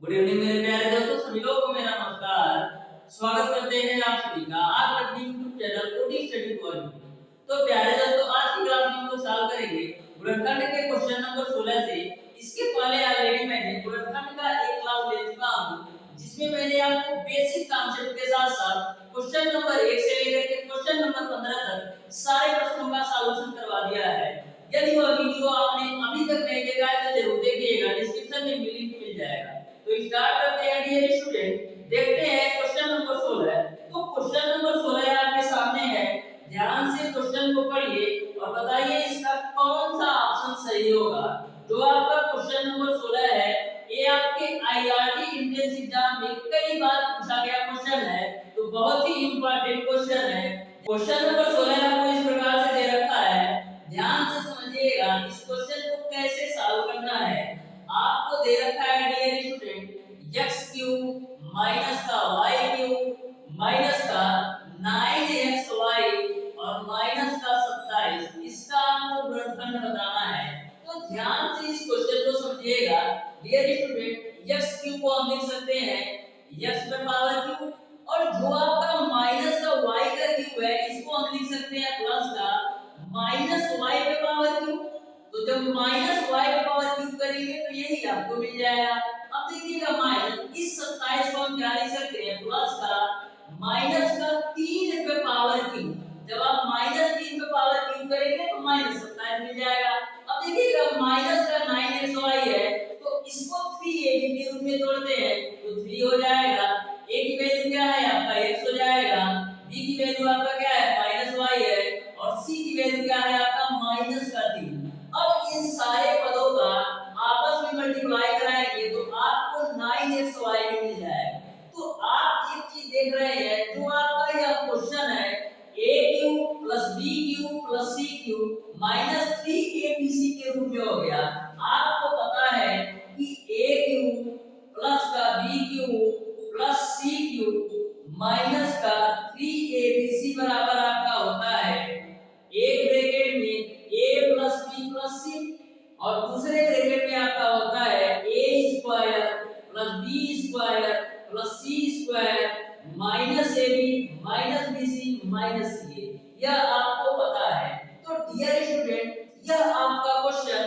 Good evening मेरे प्यारे दोस्तों, सभी लोगों को मेरा नमस्कार। स्वागत करते हैं आप सभी का आप अपने YouTube channel coding study point में। तो प्यारे दोस्तों, आज की क्लास में हम लोग सॉल्व करेंगे गुणनखंड के क्वेश्चन नंबर 16 से। इसके पहले ऑलरेडी मैंने गुणनखंड का एक क्लास ले चुका हूं, जिसमें मैंने आपको बेसिक कॉन्सेप्ट के साथ-साथ क्वेश्चन नंबर 1 से लेकर के क्वेश्चन नंबर 15 तक सारे प्रश्नों का सॉल्यूशन करवा दिया है। यदि वह वीडियो आपने अभी तक नहीं देखा है तो जरूर देखिएगा, डिस्क्रिप्शन में लिंक मिल जाएगा। तो स्टार्ट करते हैं डियर स्टूडेंट। देखते हैं क्वेश्चन नंबर 16। तो क्वेश्चन नंबर 16 आपके सामने है। ध्यान से क्वेश्चन को पढ़िए और बताइए इसका कौन सा ऑप्शन सही होगा। जो आपका क्वेश्चन नंबर 16 है, ये आपके आईआरटी एंट्रेंस एग्जाम में कई बार पूछा गया क्वेश्चन है, तो बहुत ही इंपॉर्टेंट क्वेश्चन है। क्वेश्चन नंबर 16 आपको इस प्रकार से दे रखा है, ध्यान से समझिएगा इस क्वेश्चन को कैसे सॉल्व करना है। आपको दे रखा है dear student x cube minus का y क्यूब माइनस का 9xy और माइनस का 27, इसका आपको गुणनखंड बताना है। तो ध्यान से इस क्वेश्चन को समझिएगा डियर स्टूडेंट। x क्यूब को हम लिख सकते हैं x पे पावर क्यूब, और जो आपका माइनस का y का क्यूब है इसको हम लिख सकते हैं प्लस का माइनस y पे पावर क्यूब। तो जब माइनस y पे पावर क्यूब करेंगे तो यही आपको मिल जाएगा। अब देखिएगा माइनस इस 27 को हम क्या लिख सकते हैं प्लस का माइनस का 3 पे पावर क्यूब। जब आप माइनस 3 पे पावर क्यूब करेंगे तो माइनस 27 मिल जाएगा। अब देखिएगा माइनस का 9xy है, तो इसको 3a के रूप में तोड़ते हैं तो 3 हो जाएगा। a की वैल्यू क्या है आपका x हो जाएगा, b की वैल्यू आपका क्या है माइनस y है, और c की वैल्यू क्या है आपका माइनस का 3। अब इन सारे पदों का आपस में मल्टीप्लाई कराएंगे तो आपको 9xy मिल जाएगा। तो आप एक चीज देख रहे हैं, जो आपका यह क्वेश्चन है a cube plus b cube plus c cube minus 3abc के रूप में हो गया। आपको पता है कि a क्यूब प्लस का b cube plus c cube minus का 3abc बराबर आपका होता है एक ब्रैकेट में a plus b plus c, और दूसरे ब्रैकेट में आपका होता है a square plus b square plus c square minus ab minus bc minus ca। यह आपको पता है। तो डियर स्टूडेंट, यह आपका question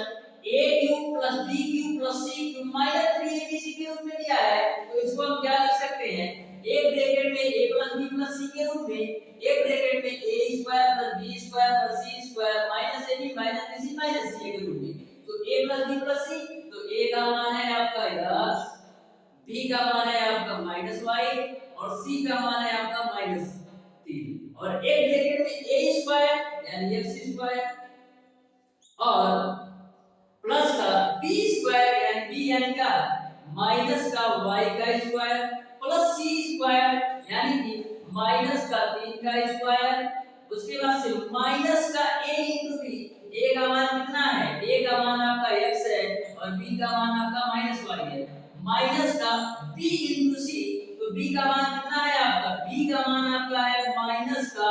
a cube plus b cube plus c cube minus 3abc के रूप में दिया है, तो इसको हम क्या लिख सकते हैं एक ब्रैकेट में a plus b plus c के रूप में, एक ब्रैकेट में a square plus b square plus c square minus ab minus bc minus ca के रूप में। तो a plus b plus c, तो a का मान है आपका 10, b का मान है आपका माइनस y और c का मान है आपका माइनस 3, और एक ब्रैकेट में a स्क्वायर यानी x स्क्वायर और प्लस का b स्क्वायर यानी b यानी क्या माइनस का y का स्क्वायर प्लस c स्क्वायर यानी कि माइनस का 3 का स्क्वायर। उसके बाद से माइनस का a इंटू b, a का मान कितना है a का मान आपका x है और b का मान आपका माइनस y है, माइनस का b इंटू c, तो b का मान कितना है आपका b का मान आपका है माइनस का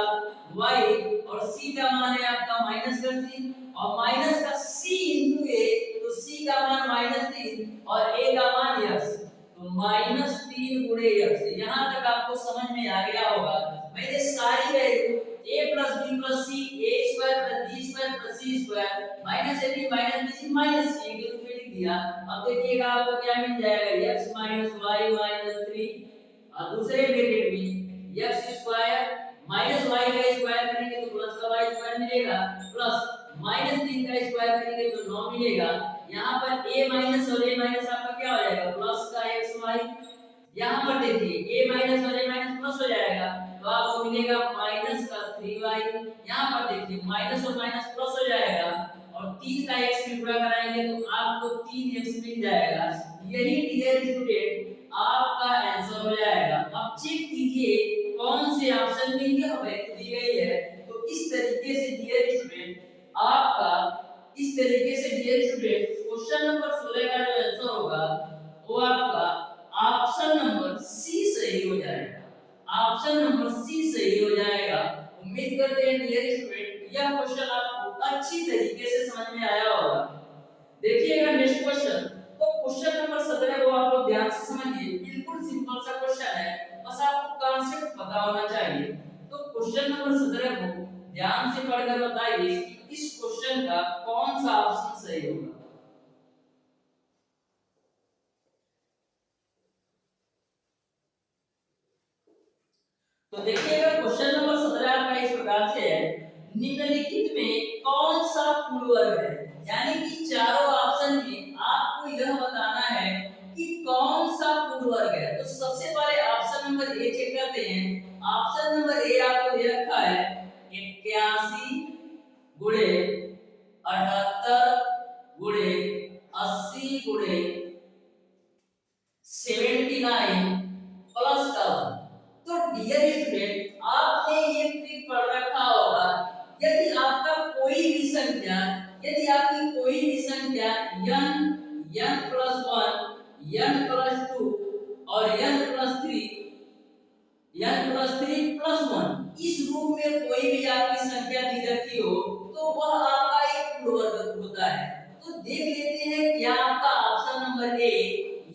y और c का मान है आपका माइनस का 3, और माइनस का c इंटू a, तो c का मान माइनस 3 और a का मान x, तो माइनस 3 गुणे x। यहाँ तक आपको समझ में आ गया होगा। मैंने सारी value a plus b plus c a square plus b square plus c square minus ab minus bc minus c के रूप में लिख दिया। अब देखिएगा आपको क्या मिल जाएगा x माइनस y माइनस 3, और दूसरे ब्रैकेट में x स्क्वायर माइनस y का स्क्वायर करेंगे तो प्लस का y स्क्वायर मिलेगा, प्लस माइनस 3 का स्क्वायर करेंगे तो 9 मिलेगा। यहाँ पर a माइनस और a माइनस आपका क्या हो जाएगा प्लस का xy। यहाँ पर देखिए a माइनस और a माइनस प्लस हो जाएगा तो आपको मिलेगा माइनस का 3y। यहाँ पर देखिए माइनस और माइनस प्लस हो जाएगा और 3 का x भी पूरा कराएंगे तो आपको 3x मिल जाएगा। यही डियर स्टूडेंट आपका आंसर हो जाएगा। अब चेक कीजिए कौन से ऑप्शन में यह वैल्यू दी गई है। तो इस तरीके से डियर स्टूडेंट आपका क्वेश्चन नंबर 16 का जो आंसर होगा वो आपका ऑप्शन नंबर सी सही हो जाएगा। ऑप्शन नंबर सी सही हो जाएगा। उम्मीद करते हैं डियर स्टूडेंट यह क्वेश्चन आपको अच्छी तरीके से समझ में आया होगा। देखिएगा नेक्स्ट क्वेश्चन। तो क्वेश्चन नंबर 17 को आप लोग ध्यान से तो देखिएगा क्वेश्चन नंबर 17 आपका इस प्रकार से है, निम्नलिखित में कौन सा पूर्ण वर्ग है। यानी कि चारों ऑप्शन में आपको यह बताना है कि कौन सा पूर्ण वर्ग है। तो सबसे पहले ऑप्शन नंबर ए चेक करते हैं। ऑप्शन नंबर ए आपको दे रखा है 81 गुणे 78 गुणे 80 गुणे 79 प्लस का 1। तो डियर स्टूडेंट, आपने ये ट्रिक पढ़ रखा होगा। यदि आपका कोई भी संख्या, यदि आपकी कोई भी संख्या n n plus 1 n plus 2 और n प्लस 3 प्लस 1 इस रूप में कोई भी आपकी संख्या दी रखी हो, तो वह आपका एक पूर्ण वर्ग होता है। तो देख लेते हैं क्या आपका option number A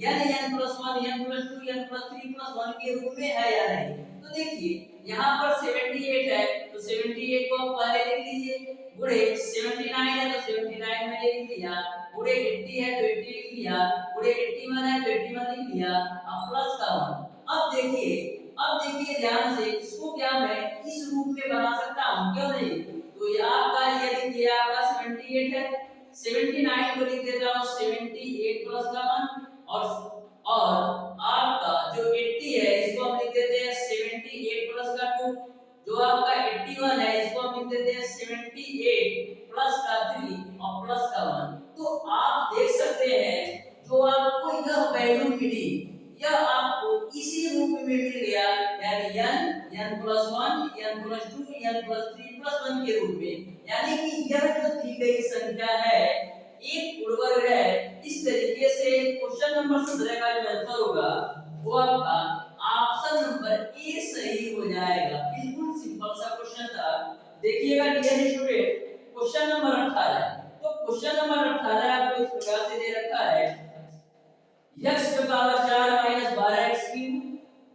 n plus 1 n plus 2 n plus 3 plus 1 के रूप में है या नहीं। तो देखिए यहाँ पर 78 है, तो 78 को आप पहले लिख लीजिए, गुणे 79 है तो 79 मैंने लिख लिया, गुणे 80 है तो 80 लिख लिया, गुणे 81 है तो 81 लिख लिया, अब प्लस का 1। अब देखिए ध्यान से, इसको क्या मैं इस रूप में बना सकता हूँ, क्यों नहीं। तो ये आपका ये देखिए आपका 78 है, 79 को लिख देता हूँ 78 प्लस का 1 और आपका जो 80 है इसको हम लिख देते हैं 78 प्लस का 2, जो आपका 81 है इसको हम लिख देते हैं 78 प्लस का 3 और प्लस का 1। तो आप देख सकते हैं जो आपको यह वैल्यू मिली, यह आपको इसी रूप में मिल गया, यानी n plus 1 n plus 2 n plus 3 plus 1 के रूप में। यानी कि यह जो दी गई संख्या है एक पूर्ण वर्ग है। इस तरीके से क्वेश्चन नंबर 17 का जो आंसर होगा वो आपका ऑप्शन नंबर ए सही हो जाएगा। बिल्कुल सिंपल सा क्वेश्चन था। देखिएगा डियर स्टूडेंट, क्वेश्चन नंबर 18। तो क्वेश्चन नंबर 18 आपको इस प्रकार से दे रखा है, x की power 4 minus 12x cube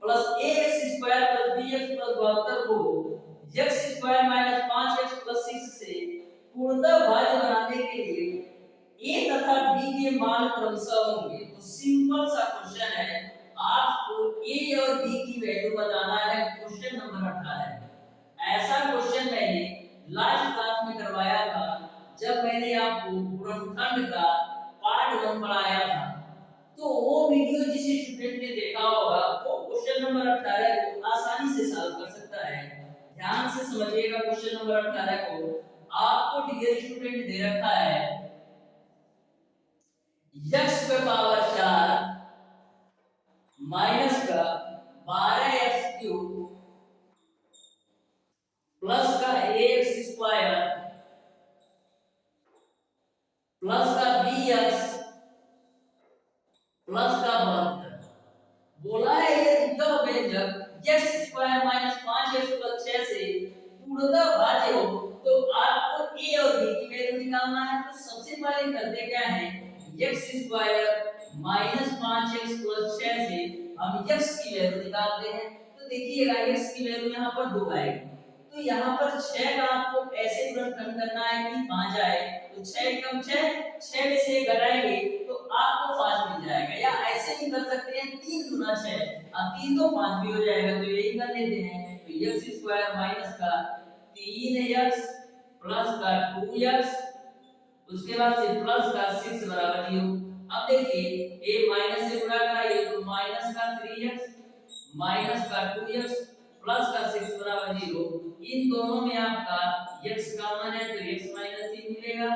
plus ax square plus bx plus 72 को x square minus 5x plus 6 से पूर्णतः भाज्य बनाने के लिए a तथा b के मान क्रमशः होंगे। तो सिंपल सा क्वेश्चन है, आपको a और b की वैल्यू बताना है। क्वेश्चन नंबर 18 ऐसा क्वेश्चन मैंने लास्ट क्लास में करवाया था, जब मैंने आपको गुणनखंड का पार्ट 1 पढ़ाया था। तो वो वीडियो जिस स्टूडेंट ने देखा होगा वो क्वेश्चन नंबर 18 को आसानी से सॉल्व कर सकता है। ध्यान से समझिएगा, क्वेश्चन नंबर 18 को आपको डियर स्टूडेंट दे रखा है x की पावर 4 माइनस का 12x क्यूब प्लस का ax स्क्वायर प्लस का bx प्लस का 72। बोला है यदि यह व्यंजक x square minus 5x plus 6 से पूर्णतः भाज्य हो तो आपको a और b की वैल्यू निकालना है। तो सबसे पहले करते क्या है, x square minus 5x plus 6 से हम x की वैल्यू निकालते हैं। तो देखिएगा x की वैल्यू यहाँ पर 2 आएगी, तो यहाँ पर 6 का आपको ऐसे गुणनखंड करना है कि 5 आए, तो 6 कम 6 में से घटाएंगे तो आपको 5 मिल जाएगा। या ऐसे भी कर सकते हैं 3 गुना 6 और 3 तो 5 भी हो जाएगा, तो यही कर लेते हैं। तो x स्क्वायर माइनस का 3x प्लस का 2x उसके बाद से प्लस का 6 बराबर 0। अब देखिए a माइनस से गुणा कराइए तो माइनस का 3x माइनस का 2x प्लस का 6 बराबर 0। इन दोनों में आपका x कॉमन है तो x माइनस 3 मिलेगा।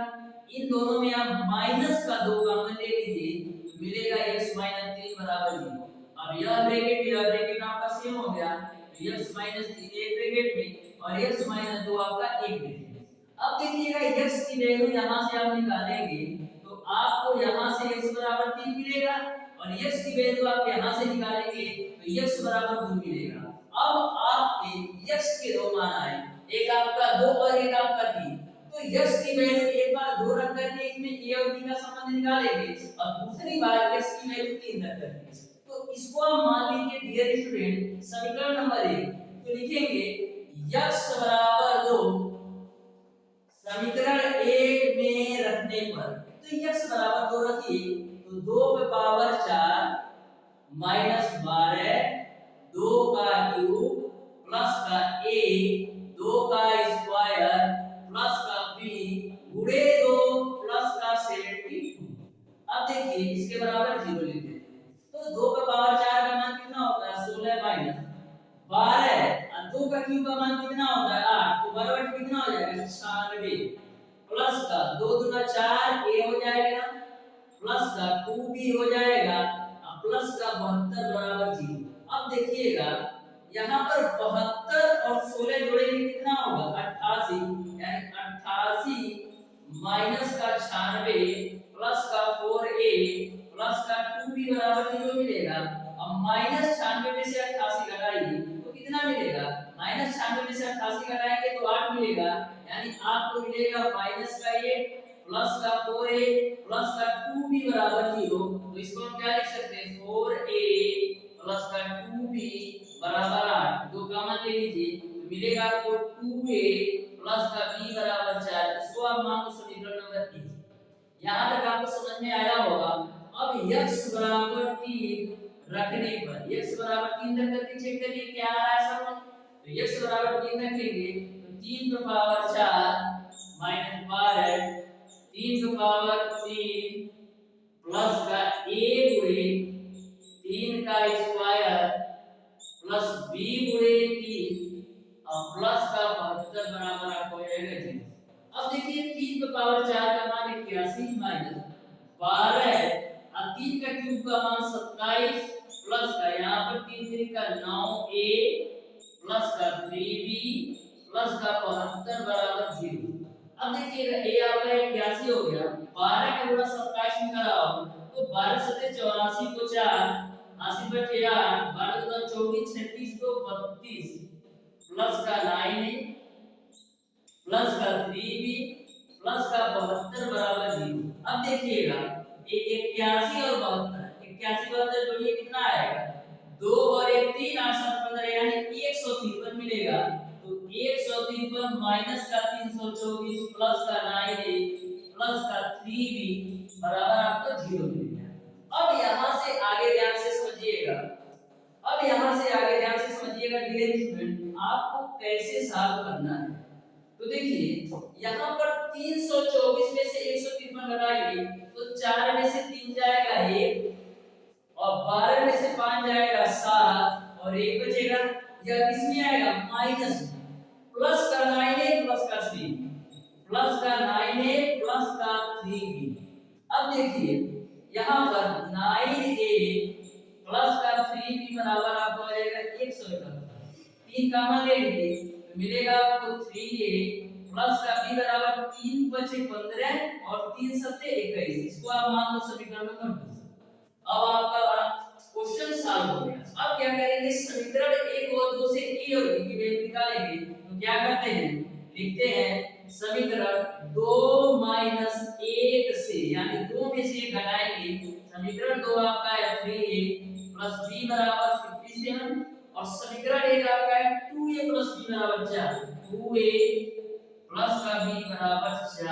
इन दोनों में आप माइनस का 2 कॉमन ले लीजिए तो मिलेगा x माइनस 3 बराबर 0। अब यह ब्रैकेट आपका सेम हो गया, तो x माइनस 3 एक ब्रैकेट में और x माइनस 2 आपका एक ब्रैकेट में। अब देखिएगा x की वैल्यू यहां से आप निकालेंगे तो आपको यहां से x बराबर 3 मिलेगा और x की वैल्यू आप यहां से निकालेंगे तो x बराबर 2 मिलेगा। अब आपके x के दो मान आए, एक आपका 2 और एक आपका 3। तो x की वैल्यू एक बार 2 रख करके इसमें a और b का संबंध निकालेंगे और दूसरी बार x की वैल्यू 3 रख करके। तो इसको हम मान लीजिए डियर स्टूडेंट समीकरण नंबर 1। तो लिखेंगे x बराबर 2 समीकरण 1 में रखने पर, तो x बराबर 2 रखिए तो 2 पे पावर 4 माइनस 12 2 का क्यूब प्लस का a 2 का स्क्वायर प्लस का b गुणे 2 प्लस का 72। अब देखिए इसके बराबर 0 लिख देते हैं। तो 2 का पावर 4 का मान कितना होता है 16 माइनस 12 और 2 का क्यूब का मान कितना होता है 8, तो बराबर कितना हो जाएगा 96 प्लस का 2 दूना 4 a हो जाएगा प्लस का 2b हो जाएगा और प्लस का 72 बराबर 0। अब देखिएगा यहाँ पर 72 और 16 जोड़ेंगे कितना होगा 88, यानी 88 माइनस का 96 प्लस का 4a प्लस का 2b बराबर 0 मिलेगा। अब माइनस 96 में से 88 घटाएंगे तो कितना मिलेगा माइनस 96 में से 88 घटाएंगे तो 8 मिलेगा, यानी आपको मिलेगा माइनस का 8 प्लस का 4a प्लस का 2b बराबर 0। तो इसको हम क्या लिख सकते हैं 4a प्लस का 2b बराबर 8, दो कॉमन ले लीजिए तो मिलेगा आपको 2a प्लस का b बराबर 4। इसको आप मान लो समीकरण नंबर 3। यहां तक आपको समझ में आया होगा। अब x बराबर 3 रखने पर x बराबर 3 रख करके चेक करिए क्या आ रहा है सब। तो x बराबर 3 रखेंगे तो 3 की पावर 4 माइनस 12 3 की पावर 3 प्लस का a गुणे 3 का स्क्वायर प्लस b गुणे 3 और प्लस का 72 बराबर आपको आएगा 0। अब देखिए 3 की पावर 4 का मान 81 माइनस 12 और 3 का क्यूब का मान 27 प्लस का यहाँ पर 3 3 का 9a प्लस का 3b प्लस का 72 बराबर 0। अब देखिएगा a आपका 81 हो गया, 12 का गुणा 27 में कराओ तो 12 सत्ते 84 को 4 80 बटे 8 12 गुणा 24 36 को 32 प्लस का 9a प्लस का 3b प्लस का 72 बराबर 0। अब देखिएगा ये 81 और 72 81 72 जोड़िए कितना आएगा 2 और 1 3 8 7 15 यानी 153 मिलेगा। तो 153 माइनस का 324 प्लस का 9a प्लस का 3b बराबर आपको 0 मिलेगा। अब यहां से आगे ध्यान से समझिएगा। अब यहां से आगे ध्यान से समझिएगा डियर स्टूडेंट आपको कैसे सॉल्व करना है। तो देखिए यहाँ पर 324 में से 153 घटाएंगे तो 4 में से 3 जाएगा 1 और 12 में से 5 जाएगा 7 और 1 बचेगा। यह किसमें आएगा माइनस प्लस का 9a प्लस का 3 प्लस का 9a प्लस का 3b। अब देखिए यहाँ पर 9a प्लस का 3b बराबर आपको आ जाएगा 151। 3 कॉमन ले लीजिए तो मिलेगा आपको 3a प्लस का b बराबर 3 बचे 15 और 3 सत्ते 21। इसको आप मान लो समीकरण नंबर 2। अब आपका क्वेश्चन सॉल्व हो गया। अब क्या करेंगे समीकरण 1 और 2 से a और b की वैल्यू निकालेंगे। तो क्या करते हैं लिखते हैं समीकरण 2 माइनस 1 से यानी 2 में से 1 घटाएंगे। समीकरण 2 आपका है 3a प्लस b बराबर 57 और समीकरण 1 आपका है 2a प्लस b बराबर 4 2a प्लस का b बराबर 4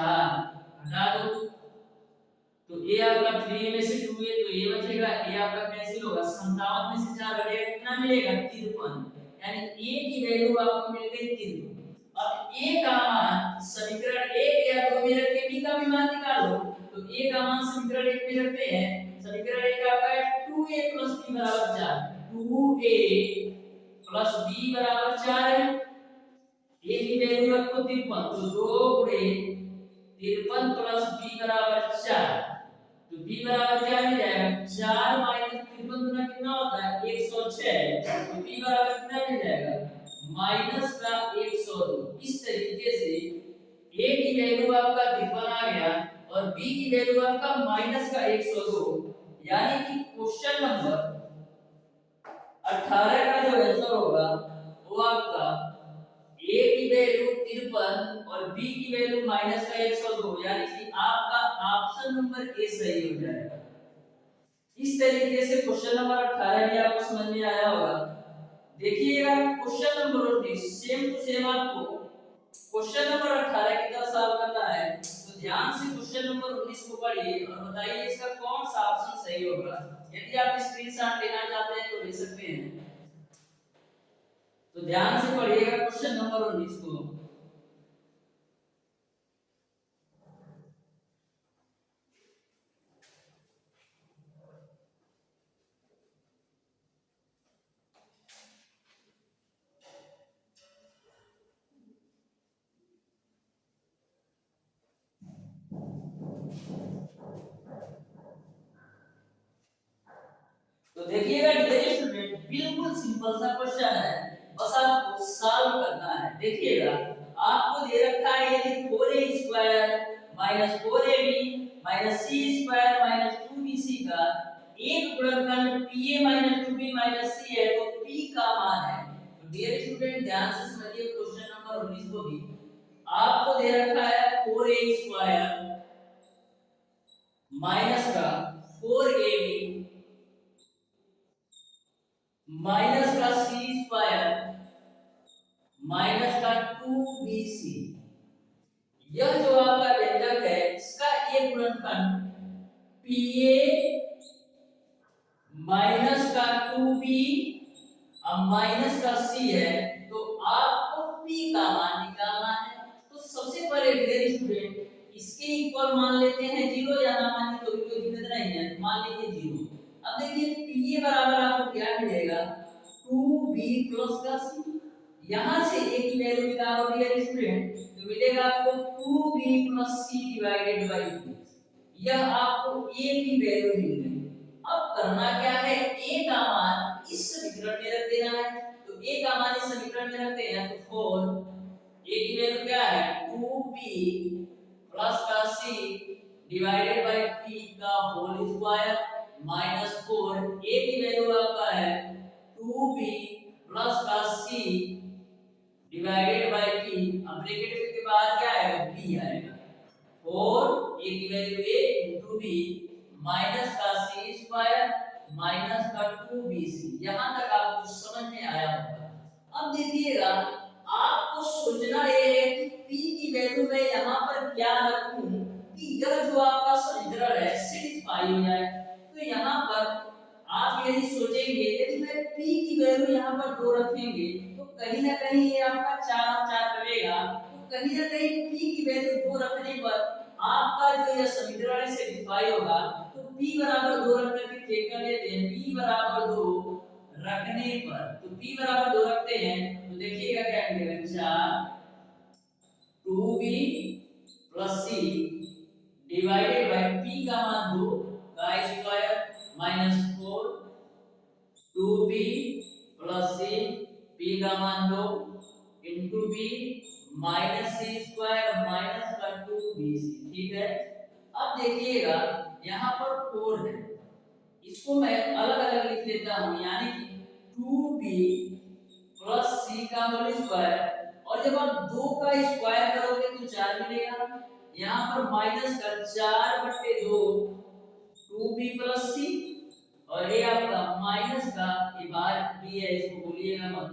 हटा दो तो a आपका 3 में से 2a तो a बचेगा a आपका कैंसिल होगा 57 में से 4 घटेगा कितना मिलेगा 53 यानी a की वैल्यू आपको मिल गई 53। अब a का मान समीकरण 1 या 2 में रख के b का भी मान निकालो। तो a का मान समीकरण 1 में रखते हैं। समीकरण 1 आपका है 2a प्लस b बराबर 4 2a प्लस b बराबर 4 है। a की वैल्यू आपको 53 तो 2 गुणे 53 प्लस b बराबर 4 तो b बराबर क्या मिल जाएगा 4 माइनस 53 गुना कितना होता है 106 तो b बराबर कितना मिल जाएगा माइनस का 102। इस तरीके से a की वैल्यू आपका 53 आ गया और b की वैल्यू आपका माइनस का 102 यानी कि क्वेश्चन नंबर 18 का जो आंसर होगा वो आपका a की वैल्यू 53 और b की वैल्यू माइनस का 102 यानी कि आपका ऑप्शन नंबर ए सही हो जाएगा। इस तरीके से क्वेश्चन नंबर 18 भी आपको समझ में आया होगा। देखिएगा question number 19 same to same आपको क्वेश्चन नंबर 18 की तरह सॉल्व करना है। तो ध्यान से क्वेश्चन नंबर 19 को पढ़िए और बताइए इसका कौन सा ऑप्शन सही होगा। यदि आप स्क्रीनशॉट लेना चाहते हैं तो ले सकते हैं। तो ध्यान से पढ़िएगा क्वेश्चन नंबर 19 को। तो देखिएगा डियर स्टूडेंट, बिल्कुल सिंपल सा क्वेश्चन है, बस आपको सॉल्व करना है। देखिएगा आपको दे रखा है यदि 4a² minus 4ab minus c² minus 2bc का एक गुणनखंड pa minus 2b minus c है, तो p का मान है। तो डियर स्टूडेंट ध्यान से समझिए क्वेश्चन नंबर 19 को भी। आपको दे रखा है 4a² माइनस का 4ab माइनस का c² माइनस का 2bc। यह जो आपका व्यंजक है इसका एक गुणनखंड pa माइनस का 2b और माइनस का c है, तो आपको p का मान निकालना है। तो सबसे पहले डियर स्टूडेंट इसके इक्वल मान लेते हैं 0, या ना माने तो भी कोई दिक्कत नहीं है, मान लीजिए 0। अब देखिए pa बराबर आपको क्या मिलेगा 2b प्लस का c। यहां से a की वैल्यू निकालो डियर स्टूडेंट, तो मिलेगा आपको 2b plus c divided by 2। यह आपको a की वैल्यू मिल गई। अब करना क्या है, a का मान इस समीकरण में रख देना है। तो a का मान इस समीकरण में रखते हैं, तो 4 a की वैल्यू क्या है 2b प्लस का c डिवाइडेड बाय p का होल स्क्वायर माइनस 4 a की वैल्यू आपका है 2b प्लस का c डिवाइडेड बाय p। अब ब्रैकेट के बाद क्या आएगा b आएगा, और a की value a into b minus का c² माइनस का 2bc। यहां तक आपको समझ में आया होगा। अब देखिएगा आपको सोचना ये है कि p की वैल्यू मैं यहां पर क्या रखूं कि यह जो आपका समीकरण है सेटिस्फाई हो जाए। तो यहां पर आप यदि सोचेंगे यदि मैं p की वैल्यू यहां पर 2 रखेंगे तो कहीं ना कहीं ये आपका 4 और 4 करेगा, तो कहीं ना कहीं p की वैल्यू 2 रखने पर आपका जो यह समीकरण है सेटिस्फाई होगा। तो p बराबर 2 रख करके चेक कर लेते हैं, p बराबर 2 रखने पर, तो p बराबर 2 रखते हैं तो देखिएगा क्या मिलेगा 4 2b plus c divided by p का मान 2 का square minus 4 2b plus c p का मान 2 into b minus c² minus का 2bc। ठीक है। अब देखिएगा यहाँ पर 4 है, इसको मैं अलग अलग लिख लेता हूँ, यानी कि 2b प्लस c का होल स्क्वायर, और जब आप 2 का स्क्वायर करोगे तो 4 मिलेगा। यहाँ पर माइनस का 4/2 2b प्लस c, और ये आपका माइनस का ये बाहर b है, इसको बोलिएगा मत,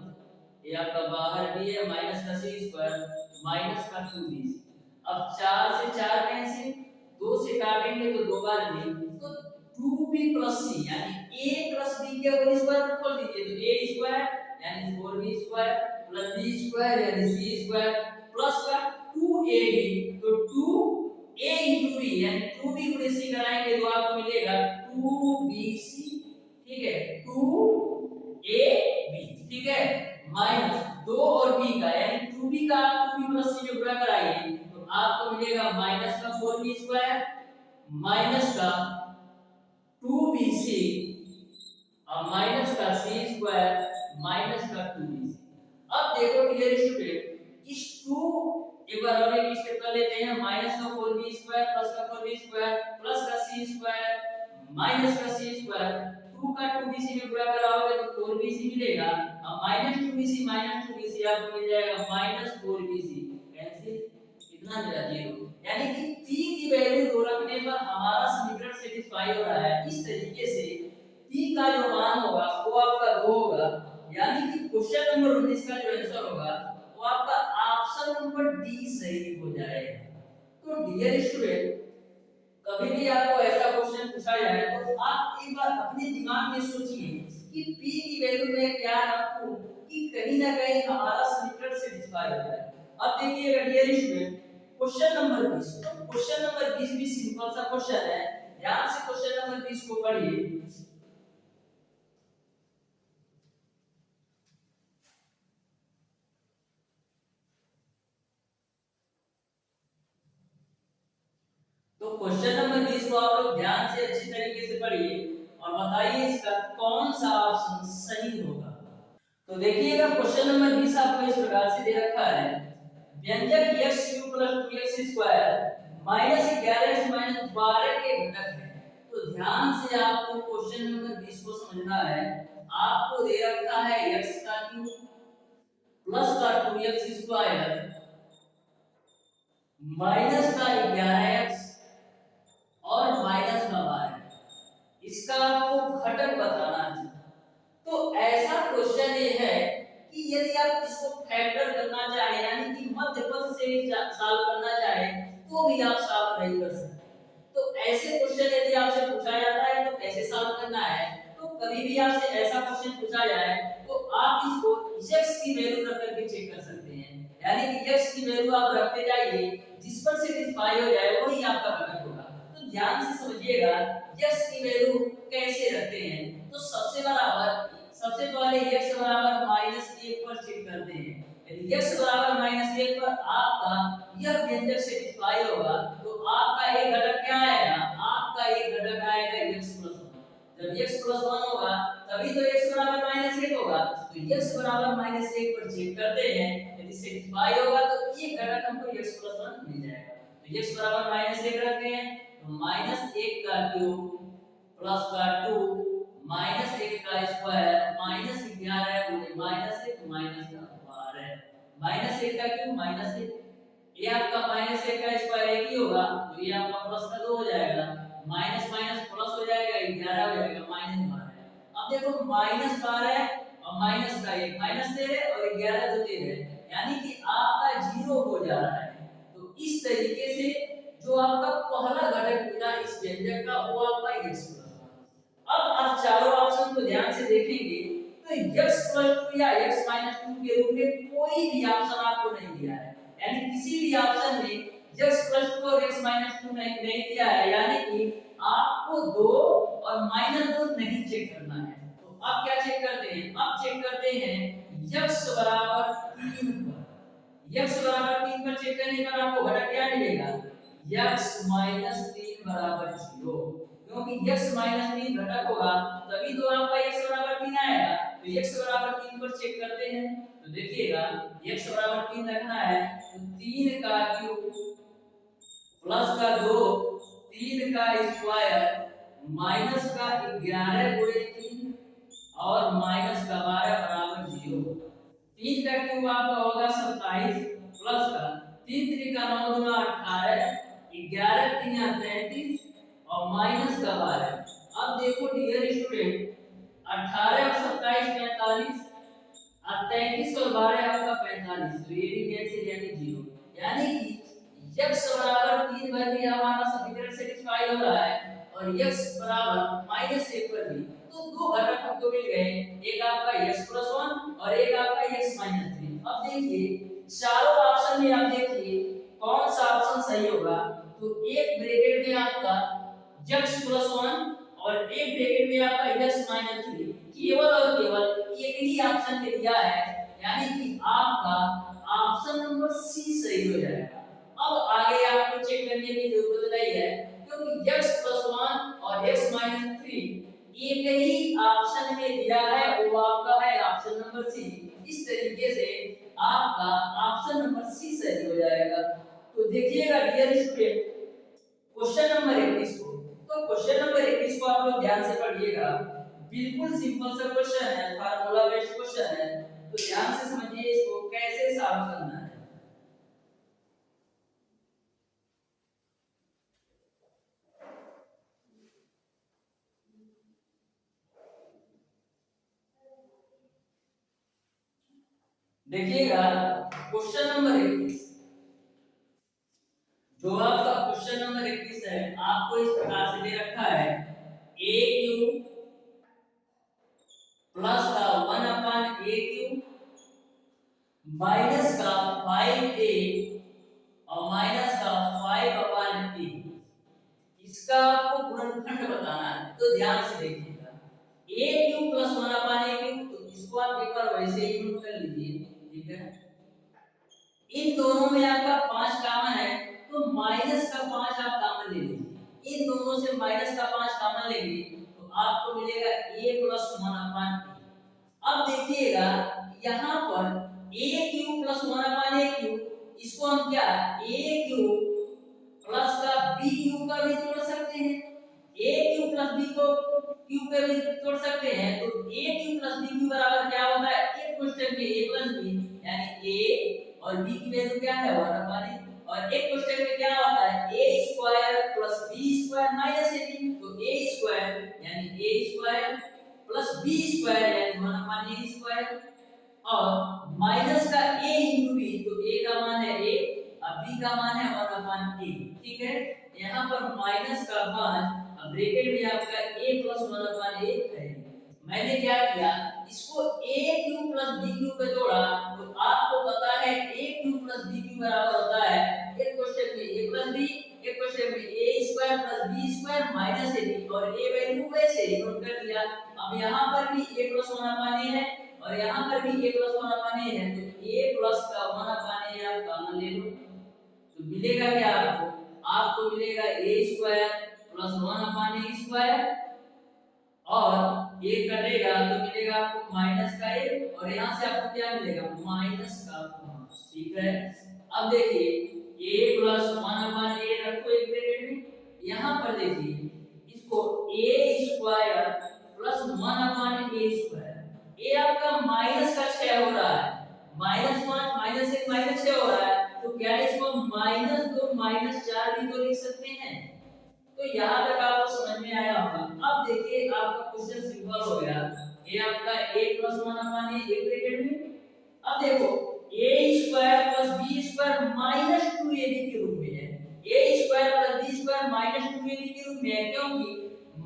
ये आपका बाहर b है माइनस का c² माइनस का 2b। अब 4 से 4 कैंसिल, 2 से काटेंगे तो 2 बार b, तो 2b प्लस c यानी a प्लस b के होल स्क्वायर को खोल दीजिए, तो a² यानी 4b² प्लस b² यानी c² प्लस का 2ab, तो 2a into b यानी 2b गुणे c कराएंगे तो आपको मिलेगा 2bc। ठीक है, 2ab। ठीक है, माइनस 2 और b का यानी 2b का 2b प्लस c में गुणा कराइए तो आपको मिलेगा माइनस का 4b² माइनस का 2bc और माइनस का c² माइनस का 2bc। अब देखो डियर स्टूडेंट, इस 2 एक बार और एक स्टेप कर लेते हैं, माइनस का 4b² प्लस का 4b² प्लस का c² माइनस का c², 2 का 2bc में गुणा कराओगे तो 4bc मिलेगा, अब माइनस 2bc आपको मिल जाएगा माइनस 4bc। कैंसिल, कितना मिला 0, यानी कि p की वैल्यू 2 रखने पर हमारा समीकरण सेटिस्फाई हो रहा है। इस तरीके से p का जो मान होगा वो आपका 2 होगा, यानी कि क्वेश्चन नंबर 19 का जो आंसर होगा वो आपका ऑप्शन नंबर डी सही हो जाएगा। तो डियर स्टूडेंट, कभी भी आपको ऐसा क्वेश्चन पूछा जाए तो आप एक बार अपने दिमाग में सोचिए कि p की वैल्यू मैं क्या रखूं कि कि कहीं ना कहीं हमारा समीकरण सेटिस्फाई हो जाए। अब देखिएगा डियर स्टूडेंट, क्वेश्चन नंबर 20, तो क्वेश्चन नंबर 20 भी सिंपल सा क्वेश्चन है। ध्यान से क्वेश्चन नंबर 20 को पढ़िए। तो क्वेश्चन नंबर 20 को आप लोग ध्यान से अच्छी तरीके से पढ़िए और बताइए इसका कौन सा ऑप्शन सही होगा। तो देखिएगा क्वेश्चन नंबर 20 आपको इस प्रकार से दे रखा है, व्यंजक x cube plus 2x square minus 11x minus 12 के घटक है। तो ध्यान से आपको क्वेश्चन नंबर 20 को समझना है। आपको दे रखा है x का क्यूब प्लस का 2x स्क्वायर माइनस का 11x और माइनस का 12, इसका आपको घटक बताना है। तो ऐसा क्वेश्चन ये है कि यदि आप इसको फैक्टर करना चाहे यानी कि मध्य पद से सॉल्व करना चाहे तो भी आप सॉल्व नहीं कर सकते। तो ऐसे क्वेश्चन यदि आपसे पूछा जाता है तो कैसे सॉल्व करना है, तो कभी भी आपसे ऐसा क्वेश्चन पूछा जाए तो आप इसको x की वैल्यू रख करके चेक कर सकते हैं। यानी कि x की वैल्यू आप रखते जाइए, जिस पर सेटिस्फाई हो जाए वही आपका घटक होगा। तो ध्यान से समझिएगा x की वैल्यू कैसे रखते हैं। तो सबसे पहले x बराबर -1 पर चेक करते हैं। यदि x बराबर -1 पर आपका यह व्यंजक सेटिस्फाई होगा तो आपका एक घटक क्या आएगा, आपका एक घटक आएगा x + 1। जब x + 1 होगा तभी तो x बराबर -1 होगा। तो x बराबर -1 पर चेक करते हैं, यदि सेटिस्फाई होगा तो ये घटक हमको x + 1 मिल जाएगा। तो x बराबर -1 रखते हैं, तो -1 का क्यूब प्लस का 2 -1 का स्क्वायर -11 गुणे -1 माइनस का 12 -1 का क्यूब -1, ये आपका -1 का स्क्वायर एक ही होगा तो ये आपका प्लस का 2 हो जाएगा, माइनस माइनस प्लस हो जाएगा 11 हो जाएगा -12। अब देखो -12 और माइनस का 1 -13 और 11 तो 13, यानी कि आपका 0 हो जा रहा है। तो इस तरीके से जो आपका पहला घटक मिला इस व्यंजक का वो आपका x + 1। अब आप चारों ऑप्शन को ध्यान से देखेंगे तो x + 2 या x - 2 के रूप में कोई भी ऑप्शन आपको नहीं दिया है। यानी किसी भी ऑप्शन में x + 2 और x - 2 नहीं दिया है, यानी कि आपको 2 और -2 नहीं चेक करना है। तो अब क्या चेक करते हैं, अब चेक करते हैं x बराबर 3 पर। x बराबर 3 पर चेक करने पर आपको घटक क्या मिलेगा, x - 3 बराबर 0। क्योंकि x - 3 घटक होगा तभी तो आपका x बराबर 3 आएगा। तो x बराबर 3 पर चेक करते हैं, तो देखिएगा x बराबर 3 रखना है, तो 3 का क्यूब प्लस का 2 3 का स्क्वायर माइनस का 11 गुणे 3 और माइनस का 12 बराबर 0। 3 का क्यूब आपका होगा 27 प्लस का 3 3 का 9 गुना 18 11 3 33 और माइनस का 12। अब देखो डियर स्टूडेंट 18 और 27 45 और 33 और 12 आपका 45, तो ये भी कैंसिल यानी 0। यानी कि x बराबर 3 पर भी हमारा समीकरण सेटिस्फाई हो रहा है और x बराबर -1 पर भी। तो दो घटक हमको मिल गए, एक आपका x + 1 और एक आपका x - 3। अब देखिए चारों ऑप्शन में आप देखिए कौन सा ऑप्शन सही होगा। तो एक ब्रैकेट में आपका x + 1 और एक ब्रैकेट में आपका x - 3 केवल और केवल एक ही ऑप्शन में दिया है, यानी कि आपका ऑप्शन नंबर सी सही हो जाएगा। अब आगे आपको चेक करने की जरूरत नहीं है क्योंकि x + 1 और x - 3 एक ही ऑप्शन में दिया है, वो आपका है ऑप्शन नंबर सी। इस तरीके से आपका ऑप्शन नंबर सी सही हो जाएगा। तो देखिएगा डियर स्टूडेंट क्वेश्चन नंबर 21 को, तो क्वेश्चन नंबर 21 को आप लोग ध्यान से पढ़िएगा। बिल्कुल सिंपल सा क्वेश्चन है, फार्मूला बेस्ड क्वेश्चन है, तो ध्यान से समझिए इसको कैसे सॉल्व करना है। देखिएगा क्वेश्चन नंबर 21, जो आपका क्वेश्चन नंबर 21 है आपको इस प्रकार से दे रखा है a क्यूब प्लस का 1/a क्यूब माइनस का 5a और माइनस का 5/a, इसका आपको गुणनखंड बताना है। तो ध्यान से देखिएगा, a cube plus 1/a cube, तो इसको आप एक बार वैसे ही नोट कर लीजिए, ठीक है। इन दोनों में आपका 5 कॉमन है, तो माइनस का 5 आप कॉमन ले लीजिए। इन दोनों से माइनस का 5 कॉमन लेंगे तो आपको मिलेगा a प्लस 1/a। अब देखिएगा यहाँ पर a cube plus 1/a cube, इसको हम क्या a क्यूब प्लस का b क्यूब का भी तोड़ सकते हैं। a क्यूब प्लस b को क्यूब का भी तोड़ सकते हैं। तो a cube plus b cube बराबर क्या होता है, एक क्वेश्चन में a प्लस b, यानी a और b की वैल्यू क्या है 1/a, और एक क्वेश्चन में क्या होता है a square plus b square minus ab। तो a स्क्वायर यानी a square plus b square यानी 1/a स्क्वायर, और माइनस का a into b, तो a का मान है a और b का मान है 1/a, ठीक है। यहाँ पर माइनस का मान, अब ब्रैकेट में आपका a प्लस 1/a है। मैंने क्या किया, इसको a cube plus b cube पे जोड़ा, तो आपको पता है a cube plus b cube बराबर होता है एक क्वेश्चन में a प्लस b, एक क्वेश्चन में a square plus b square minus ab, और a वैल्यू वैसे ही नोट कर दिया। अब यहाँ पर भी a प्लस 1/a है और यहाँ पर भी a प्लस 1/a है, तो a प्लस का 1/a आप कॉमन ले लो, तो मिलेगा क्या आपको, आपको मिलेगा a square plus 1/a square, और ये कटेगा तो मिलेगा आपको माइनस का a, और यहाँ से आपको क्या मिलेगा माइनस का 5, ठीक है। अब देखिए a प्लस 1/a रखो एक ब्रैकेट में, यहाँ पर देखिए इसको a square plus 1/a square, a आपका माइनस का 6 हो रहा है, -5 -1 -6 हो रहा है, तो क्या इसको -2 -4 भी तो लिख सकते हैं। तो यहाँ तक आपको समझ में आया होगा। अब देखिए आपका क्वेश्चन सिंपल हो गया, ये आपका a प्लस 1/a एक ब्रैकेट में, अब देखो a square plus b square minus 2ab के रूप में है, a square plus b square minus 2ab के रूप में है, क्योंकि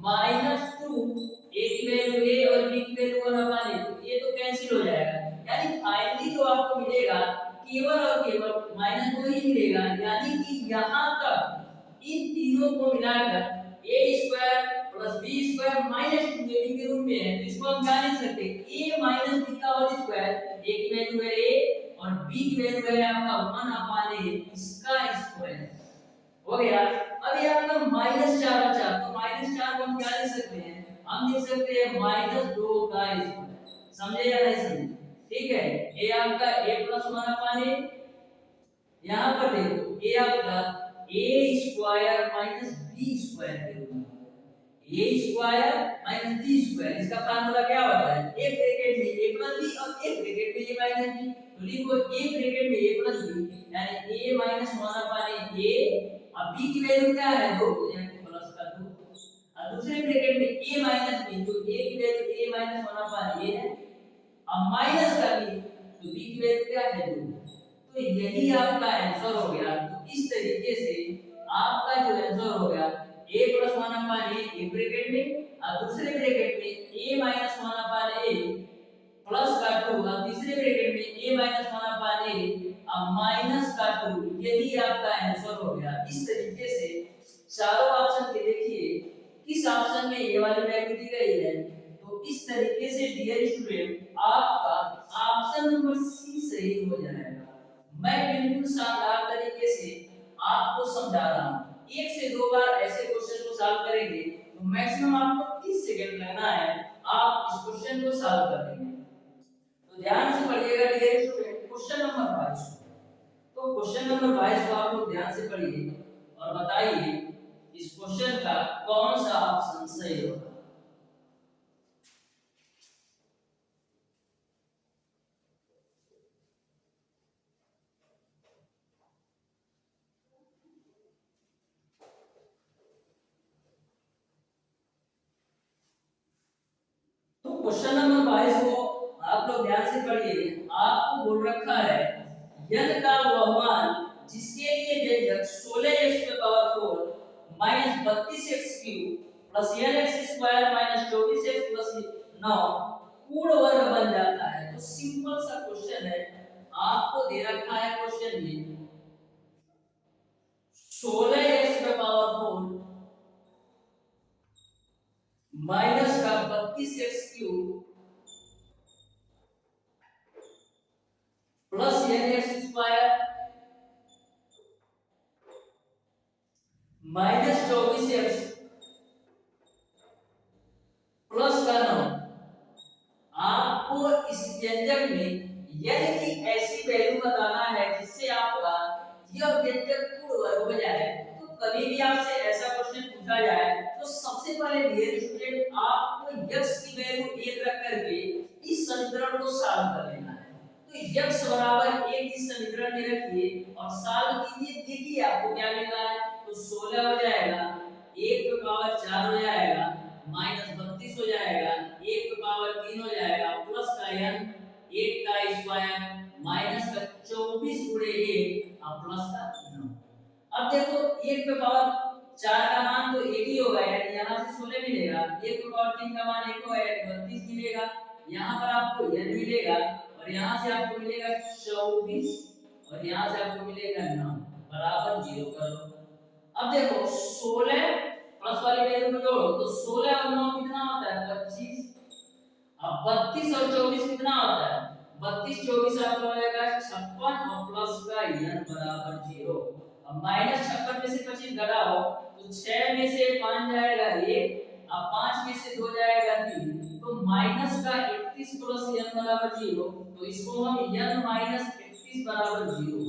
माइनस 2 a की वैल्यू a और b की वैल्यू 1/a, तो ये तो कैंसिल हो जाएगा, यानी फाइनली जो आपको मिलेगा केवल और केवल -2 ही मिलेगा। यानी कि यहाँ तक इन तीनों को मिलाकर a square plus b square minus 2ab के रूप में है, तो इसको हम क्या लिख सकते हैं a माइनस b का होल स्क्वायर, a की वैल्यू है a और b की वैल्यू है आपका 1/a, इसका स्क्वायर हो गया। अब ये आपका -4 बचा, तो -4 को हम क्या लिख सकते हैं, हम लिख सकते हैं -2 का स्क्वायर, समझे या नहीं समझे, ठीक है। a आपका a प्लस 1/a, यहाँ पर देखो a आपका a square minus b square के रूप में, a square minus b square, इसका फार्मूला क्या होता है, एक ब्रैकेट में a प्लस b और एक ब्रैकेट में a माइनस b, तो लिखो एक ब्रैकेट में a प्लस b यानी a माइनस 1/a, अब b की वैल्यू क्या है 2, यानी प्लस का 2, और दूसरे ब्रैकेट में a माइनस b, तो a की वैल्यू a माइनस 1/a है, अब माइनस का b, तो b की वैल्यू क्या है 2, तो यही आपका आंसर हो गया। तो इस तरीके से आपका जो आंसर हो गया a प्लस 1/a एक ब्रैकेट में और दूसरे ब्रैकेट में a माइनस 1/a प्लस का 2 और तीसरे ब्रैकेट में a माइनस 1/a और माइनस का 2, यही आपका आंसर हो गया। इस तरीके से चारों ऑप्शन के देखिए किस ऑप्शन में ये वाली वैल्यू दी गई है, तो इस तरीके से डियर स्टूडेंट आपका ऑप्शन नंबर सी सही हो जाएगा। मैं बिल्कुल शानदार तरीके से आपको समझा रहा हूँ, एक से दो बार ऐसे क्वेश्चन को सॉल्व करेंगे तो मैक्सिमम आपको 30 सेकंड लगना है, आप इस क्वेश्चन को सॉल्व कर देंगे। तो ध्यान से पढ़िएगा डियर स्टूडेंट, क्वेश्चन नंबर 22, तो क्वेश्चन नंबर 22 को आप लोग ध्यान से पढ़िए और बताइए इस क्वेश्चन का कौन सा ऑप्शन सही होगा। क्वेश्चन नंबर 22 को आप लोग ध्यान से पढ़िए। आपको बोल रखा है यदि का वह मान जिसके लिए व्यंजक 16x पे power 4 minus 32x cube plus nx square minus 24x plus 9 पूर्ण वर्ग बन जाता है। तो सिंपल सा क्वेश्चन है, आपको दे रखा है क्वेश्चन में 16x⁴ माइनस का 32x³ plus n(x² minus 24x plus का 9। आपको इस व्यंजक में n की ऐसी वैल्यू बताना है जिससे आपका यह व्यंजक पूर्ण वर्ग हो जाए। तो कभी भी आपसे ऐसा क्वेश्चन पूछा जाए तो सबसे पहले डियर स्टूडेंट आपको x की वैल्यू 1 रख करके इस समीकरण को सॉल्व कर लेना है। तो x बराबर 1 इस समीकरण में रखिए और सॉल्व कीजिए, देखिए आपको क्या मिल रहा है। तो 16 हो जाएगा, 1 की पावर 4 हो जाएगा, माइनस 32 हो जाएगा, 1 की पावर 3 हो जाएगा, प्लस का n 1 का स्क्वायर माइनस का 24 गुणे 1 और प्लस का 9। अब देखो 1 की पावर 4 का मान तो 1 ही होगा, यानी यहाँ से 16 मिलेगा। 1 की पावर 3 का मान 1 होगा, यानी 32 मिलेगा। यहाँ पर आपको n मिलेगा और यहाँ से आपको मिलेगा 24 और यहाँ से आपको मिलेगा 9 बराबर 0 कर दो। अब देखो 16 प्लस वाली वैल्यू में जोड़ो तो 16 और 9 कितना होता है 25। अब 32 और 24 कितना होता है 32 24 आपका हो जाएगा 56 और प्लस का n बराबर 0। अब माइनस 56 में से 25 घटाओ तो 6 में से 5 जाएगा 1 और 5 में से 2 जाएगा 3, तो माइनस का 31 प्लस n बराबर 0। तो इसको हम n माइनस 31 बराबर 0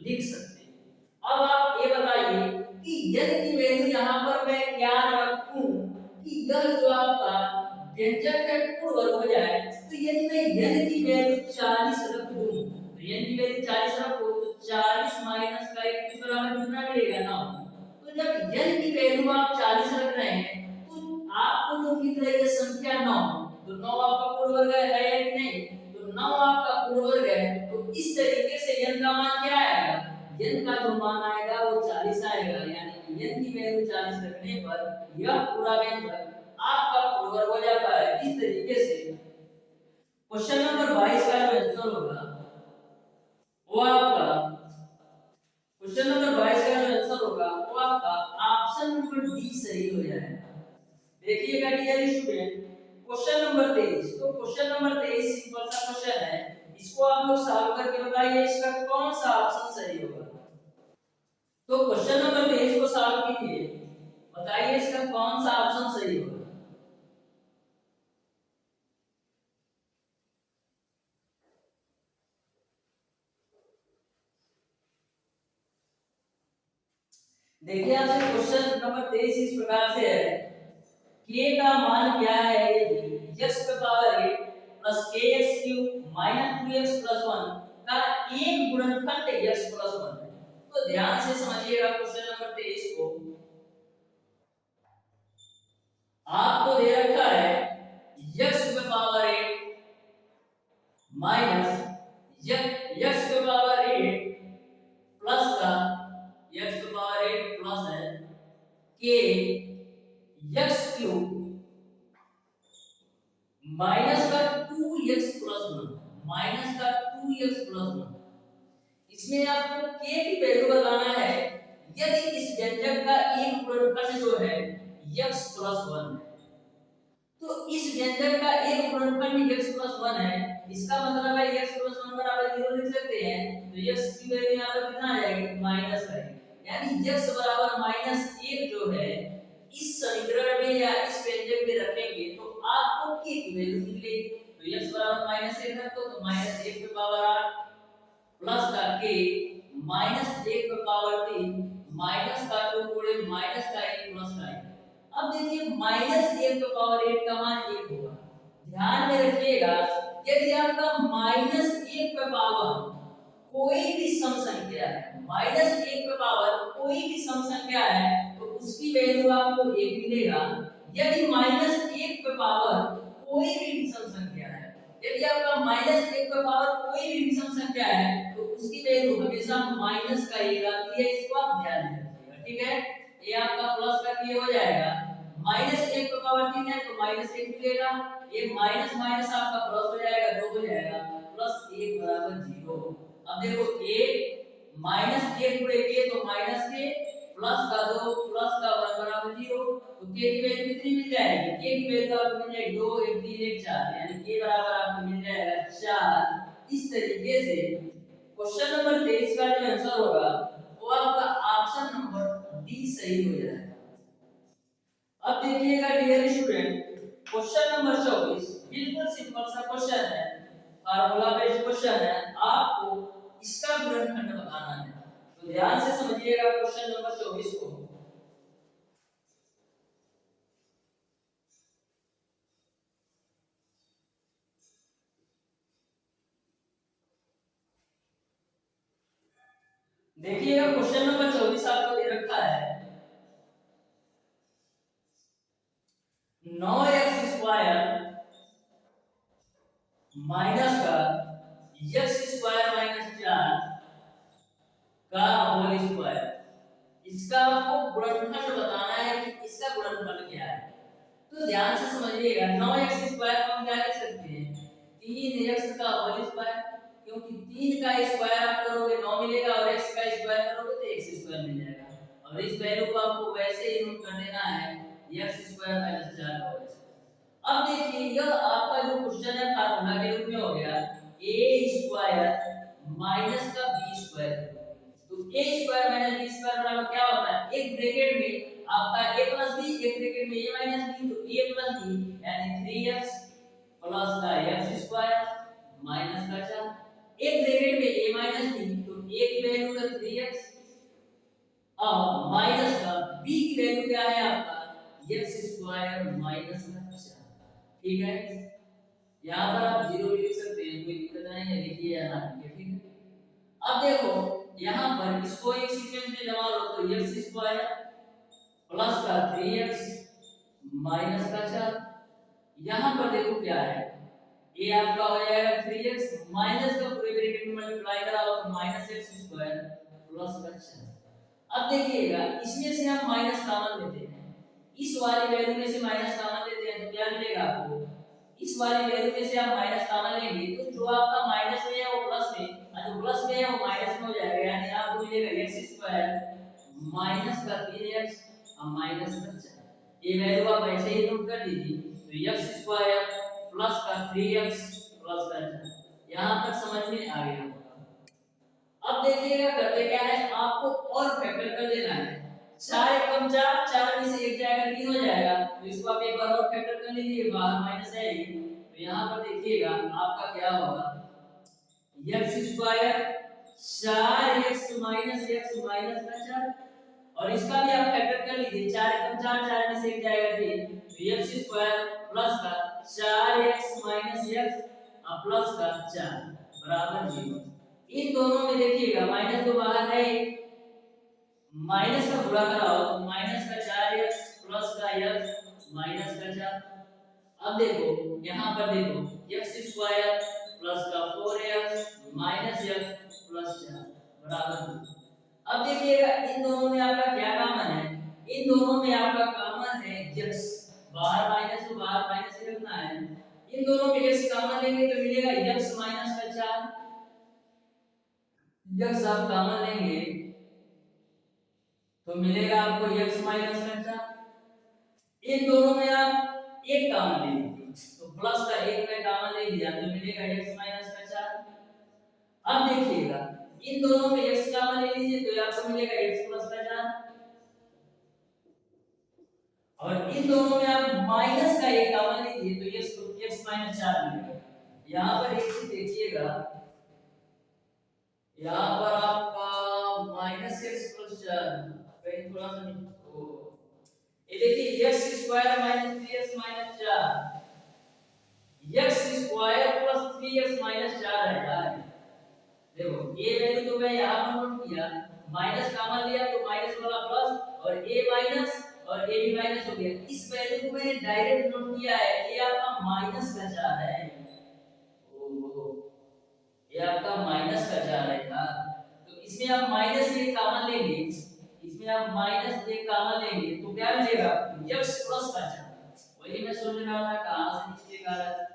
लिख सकते हैं। अब आप ये बताइए कि n की वैल्यू यहाँ पर मैं क्या रखूं कि यह जो आपका व्यंजक है पूर्ण वर्ग हो जाए। तो यदि मैं n की वैल्यू 40 रख दूं तो n की वैल्यू 40 रखो तो 40 माइनस का 21 बराबर कितना मिलेगा 9। तो जब n की वैल्यू आप 40 रख रहे हैं तो आपको जो मिल रही है संख्या 9, तो 9 आपका पूर्ण वर्ग है या नहीं, तो 9 आपका पूर्ण वर्ग है। तो इस तरीके से n का मान क्या आएगा, n का जो मान आएगा वो 40 आएगा, यानी कि n की वैल्यू 40 रखने पर यह पूरा व्यंजक आपका पूर्ण वर्ग हो जाता है। इस तरीके से क्वेश्चन नंबर 22 का जो आंसर होगा वो आपका क्वेश्चन नंबर 22 का जो आंसर होगा वो आपका ऑप्शन नंबर डी सही हो जाएगा। देखिएगा डियर स्टूडेंट क्वेश्चन नंबर 23। तो क्वेश्चन नंबर 23 सिंपल सा क्वेश्चन है, इसको आप लोग सॉल्व करके बताइए इसका कौन सा ऑप्शन सही होगा। तो क्वेश्चन नंबर 23 को सॉल्व कीजिए, बताइए इसका कौन सा ऑप्शन सही होगा। देखिए आपसे क्वेश्चन नंबर 23 इस प्रकार से है, k का मान क्या है यदि x की power 8 plus kx³ minus 2x plus 1 का एक गुणनखंड x प्लस 1 है। तो ध्यान से समझिएगा क्वेश्चन नंबर 23 को। आपको दे रखा है x की पावर 8 माइनस x की पावर 8 प्लस का x की पावर 8 प्लस है k x³ माइनस का 2x प्लस 1 माइनस का 2x प्लस 1। इसमें आपको k की वैल्यू बताना है यदि इस व्यंजक का एक गुणनखंड जो है x प्लस 1 है। तो इस व्यंजक का एक गुणनखंड x प्लस 1 है, इसका मतलब है x प्लस 1 बराबर 0 लिख सकते हैं। तो x की वैल्यू यहां पर कितना आ जाएगी माइनस है, यानी x बराबर माइनस 1 जो है इस समीकरण में या इस व्यंजक में रखेंगे तो आपको k की वैल्यू मिलेगी। तो x बराबर माइनस 1 रखो तो माइनस 1 की पावर 8 प्लस का k माइनस 1 की पावर 3 माइनस का 2 गुणे माइनस का 1 प्लस का 1। अब देखिए माइनस 1 की पावर 8 का मान 1 होगा। ध्यान में रखिएगा यदि आपका माइनस 1 की पावर कोई भी सम संख्या है, माइनस 1 की पावर कोई भी सम संख्या है तो उसकी वैल्यू आपको 1 मिलेगा। यदि माइनस 1 की पावर कोई भी विषम संख्या है, यदि आपका माइनस 1 की पावर कोई भी विषम संख्या है तो उसकी वैल्यू हमेशा माइनस का 1 आती है, इसको आप ध्यान में रखिएगा। ठीक है, ये आपका प्लस का k हो जाएगा। माइनस 1 की पावर 3 है तो माइनस 1 मिलेगा, ये माइनस माइनस आपका प्लस हो जाएगा 2 हो जाएगा, प्लस 1 बराबर 0। अब देखो a माइनस a गुणे k तो माइनस k प्लस का 2 प्लस का 1 बराबर 0। तो k की वैल्यू कितनी मिल जाएगी? k की वैल्यू आपको मिल जाएगी 2 1 3 1 4 यानी k बराबर आपको मिल जाएगा 4। इस तरीके से क्वेश्चन नंबर 23 का जो आंसर होगा वो आपका ऑप्शन नंबर डी सही हो जाएगा। अब देखिएगा डियर स्टूडेंट क्वेश्चन नंबर 24 बिल्कुल सिंपल सा क्वेश्चन है, फार्मूला बेस्ड क्वेश्चन है, आपको इसका गुणनखंड बताना है। तो ध्यान से समझिएगा क्वेश्चन नंबर 24 को। देखिएगा क्वेश्चन नंबर 24 आपको दे रखा है 9x स्क्वायर माइनस का x स्क्वायर माइनस 4 का होल स्क्वायर। इसका आपको गुणनखंड बताना है कि इसका गुणनखंड क्या है। तो ध्यान से समझिएगा 9x स्क्वायर को हम क्या लिख सकते हैं 3x का होल स्क्वायर, क्योंकि 3 का स्क्वायर आप करोगे 9 मिलेगा और x का स्क्वायर करोगे तो x स्क्वायर मिल जाएगा। और इस वैल्यू को आपको वैसे ही नोट कर देना है x स्क्वायर माइनस 4 का होल स्क्वायर। अब देखिए यह आपका जो क्वेश्चन है फार्मूला के रूप में हो गया a स्क्वायर माइनस का b स्क्वायर। तो a square minus b square बराबर क्या होता है, एक ब्रैकेट में आपका a प्लस b, एक ब्रैकेट में a माइनस b, तो a प्लस b यानी 3x प्लस का x स्क्वायर माइनस का 4, एक ब्रैकेट में a माइनस b, तो a की वैल्यू है 3x अब माइनस का b की वैल्यू क्या है आपका x स्क्वायर माइनस का 4। ठीक है, यहाँ पर आप 0 भी लिख सकते हैं, कोई दिक्कत नहीं है, लिखिए या ना लिखिए। ठीक है, अब देखो यहाँ पर इसको एक सीक्वेंस में जमा लो तो x स्क्वायर प्लस का 3x माइनस का 4। यहाँ पर देखो क्या है a आपका हो जाएगा 3x माइनस का पूरे ब्रैकेट में मल्टीप्लाई कराओ तो माइनस x स्क्वायर प्लस का 4। अब देखिएगा इसमें से हम माइनस कॉमन लेते हैं, इस वाली वैल्यू में से माइनस कॉमन लेते हैं तो क्या मिलेगा आपको, इस वाली वैल्यू में से आप माइनस कॉमन लेंगे तो जो आपका माइनस में है वो प्लस में, और जो प्लस में है वो माइनस में हो जाएगा, यानी आपको मिलेगा x स्क्वायर माइनस का 3x और माइनस का 4। ये वैल्यू आप ऐसे ही नोट कर लीजिए, तो x स्क्वायर प्लस का 3x प्लस का 4। यहां तक समझ में आ गया। अब देखिएगा करते क्या है, आपको और फैक्टर कर देना है, 4 एकम 4, 4 में से 1 जाएगा 3 हो जाएगा, तो इसको आप एक बार और फैक्टर कर लीजिए, बाहर माइनस है ही, तो यहां पर देखिएगा आपका क्या होगा x square 4x minus x minus का 4, और इसका भी आप फैक्टर कर लीजिए, 4 एकम 4, 4 में से 1 जाएगा 3, तो x स्क्वायर प्लस का 4x माइनस x प्लस का 4 बराबर 0। इन दोनों में देखिएगा माइनस तो बाहर है, माइनस का गुणा कराओ तो माइनस का 4x प्लस का x माइनस का 4। अब देखो यहाँ पर देखो x स्क्वायर प्लस का 4x माइनस x प्लस 4 बराबर 0। अब देखिएगा इन दोनों में आपका क्या कॉमन है, इन दोनों में आपका कॉमन है x, बाहर माइनस तो बाहर माइनस ही रखना है, इन दोनों में x कॉमन लेंगे तो मिलेगा x माइनस का 4, x आप कॉमन लेंगे तो मिलेगा आपको x माइनस का 4। इन दोनों में आप एक कॉमन ले लीजिए तो प्लस का 1 में कॉमन ले लिया तो मिलेगा x माइनस का 4। अब देखिएगा इन दोनों में x कॉमन ले लीजिए तो आपको मिलेगा x प्लस का 4, और इन दोनों में आप माइनस का 1 कॉमन लीजिए तो x माइनस 4 मिलेगा। यहाँ पर एक चीज देखिएगा, यहाँ पर आपका माइनस x प्लस 4 कहीं थोड़ा सा ये देखिए x square minus 3x minus 4, x square plus 3x minus 4 है यार। देखो ये वैल्यू तो मैं यहाँ पर नोट किया, माइनस कॉमन लिया तो माइनस वाला प्लस और a माइनस और a भी माइनस हो गया, इस वैल्यू को मैंने डायरेक्ट नोट किया है, ये आपका माइनस का 4 है। ओहो ये आपका माइनस का 4 है यार, तो इसमें आप माइनस 1 कॉमन लेंगे, इसमें आप माइनस 1 कॉमन लेंगे तो क्या मिलेगा x प्लस का 4। वही मैं सोच रहा था कहां से मिस्टेक आ रहा है,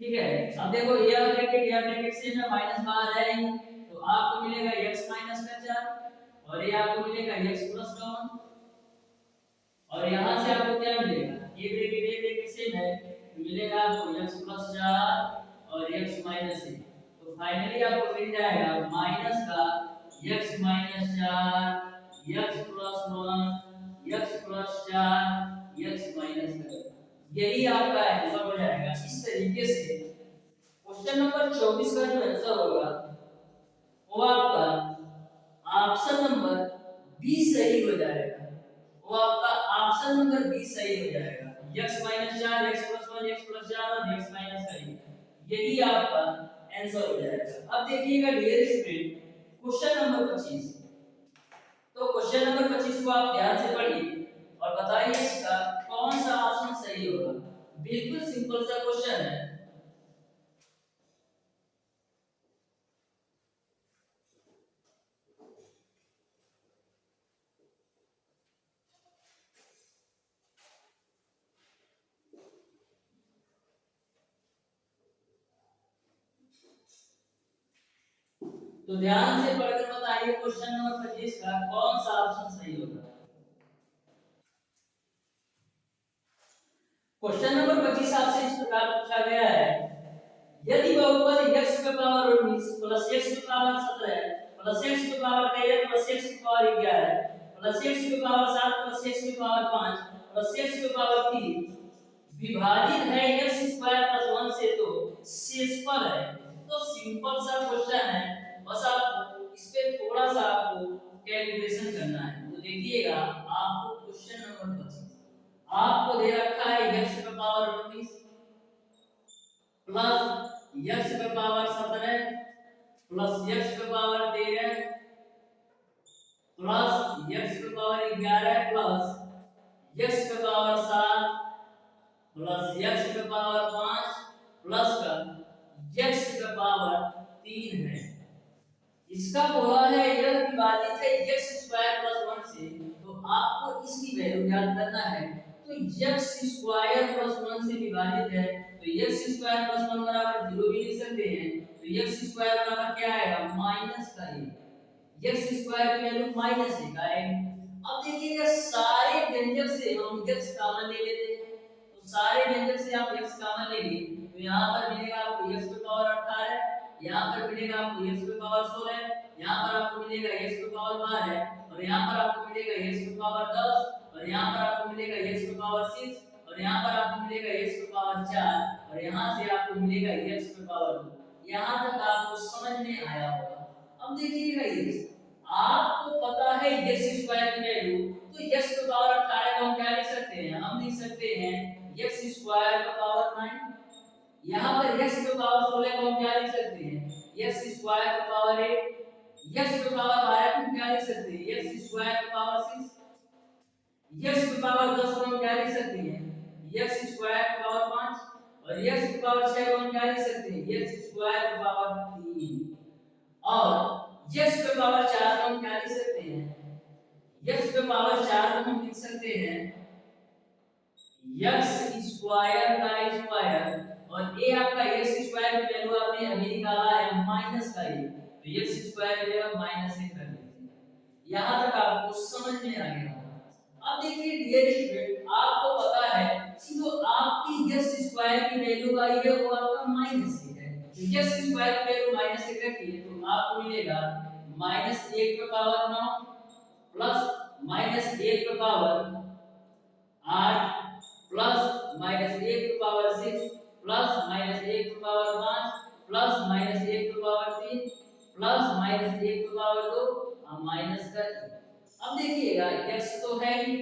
ठीक है। अब देखो ये ब्रैकेट से ना माइनस बाहर आएंगे तो आपको मिलेगा x माइनस का 4 और ये आपको मिलेगा x प्लस का 1 और यहां से आपको क्या मिलेगा ये ब्रैकेट सेम है तो मिलेगा आपको x प्लस 4 और x माइनस 1 तो फाइनली आपको मिल जाएगा माइनस का x minus 4 x plus 1 x plus 4 x minus 1 यही आपका आंसर हो जाएगा। इस तरीके से क्वेश्चन नंबर 24 का जो आंसर होगा वो आपका ऑप्शन नंबर बी सही हो जाएगा। वो आपका ऑप्शन नंबर बी सही हो जाएगा। x minus 4 x plus 1 x plus 4 और x माइनस का यही आपका आंसर हो जाएगा। अब देखिएगा डियर स्टूडेंट क्वेश्चन नंबर 25। तो क्वेश्चन नंबर 25 को आप ध्यान से पढ़िए और बताइए इसका कौन सा ऑप्शन सही होगा। बिल्कुल सिंपल सा क्वेश्चन है। तो ध्यान से पढ़कर बताइए क्वेश्चन नंबर 25 का कौन सा ऑप्शन सही होगा। क्वेश्चन नंबर 25 आपसे इस प्रकार पूछा गया है यदि बहुपद x की पावर 19 प्लस x की पावर 17 प्लस x की पावर 13 प्लस x की पावर 11 प्लस x की पावर 7 प्लस x की पावर 5 प्लस x की पावर 3 विभाजित है x स्क्वायर प्लस 1 से तो शेषफल है। तो सिंपल सा क्वेश्चन है बस आपको इस पे थोड़ा सा आपको कैलकुलेशन करना है। तो देखिएगा आपको क्वेश्चन नंबर 25 आपको दे रखा है x की पावर 19 प्लस x की पावर 17 प्लस x की पावर 13 प्लस x की पावर 11 प्लस x की पावर 7 प्लस x की पावर 5 प्लस का x की पावर 3 है। इसका बोला है यह विभाजित है x स्क्वायर प्लस 1 से तो आपको इसकी वैल्यू ज्ञात करना है। तो x स्क्वायर प्लस 1 से विभाजित है तो x स्क्वायर प्लस 1 बराबर 0 भी लिख सकते हैं। तो x स्क्वायर बराबर क्या आएगा माइनस का x स्क्वायर की वैल्यू माइनस 1 आएगी। अब देखिएगा सारे व्यंजक से हम x कॉमन ले लेते हैं। तो सारे व्यंजक से आप x कॉमन लेंगे तो यहां पर मिलेगा आपको x की पावर 18 यहाँ पर मिलेगा आपको x की पावर 16 यहाँ पर आपको मिलेगा x की पावर 12 और यहाँ पर आपको मिलेगा x की पावर 10 और यहाँ पर आपको मिलेगा x की पावर 6 और यहाँ पर आपको मिलेगा x की पावर 4 और यहाँ से आपको मिलेगा x की पावर 2। यहाँ तक आपको समझ में आया होगा। अब देखिएगा ये आपको पता है x स्क्वायर की वैल्यू तो x की पावर 18 को हम क्या लिख सकते हैं हम लिख सकते हैं x स्क्वायर का पावर 9। यहाँ पर x की पावर 16 को हम क्या लिख सकते हैं x स्क्वायर की पावर 8 x की पावर 12 को क्या लिख सकते हैं x स्क्वायर की पावर 6 x की पावर 10 को हम क्या लिख सकते हैं x स्क्वायर की पावर 5 और x की पावर 6 को हम क्या लिख सकते हैं x स्क्वायर की पावर 3 और x की पावर 4 को हम क्या लिख सकते हैं x की पावर 4 को हम लिख सकते हैं x स्क्वायर का स्क्वायर और ये आपका x स्क्वायर की वैल्यू आपने अभी निकाला है माइनस का ये तो x स्क्वायर की जगह माइनस 1 कर दीजिए। यहां तक आपको समझ में आ गया होगा। अब देखिए डियर स्टूडेंट आपको पता है कि जो आपकी x स्क्वायर की वैल्यू आई है वो आपका माइनस 1 है। तो x स्क्वायर की वैल्यू माइनस 1 रखी है तो आपको मिलेगा माइनस 1 की पावर 9 प्लस माइनस 1 की पावर 8 प्लस माइनस 1 की पावर 6 प्लस माइनस 1 की पावर 5 प्लस माइनस 1 की पावर 3 प्लस माइनस 1 की पावर 2 और माइनस का। अब देखिएगा x तो है ही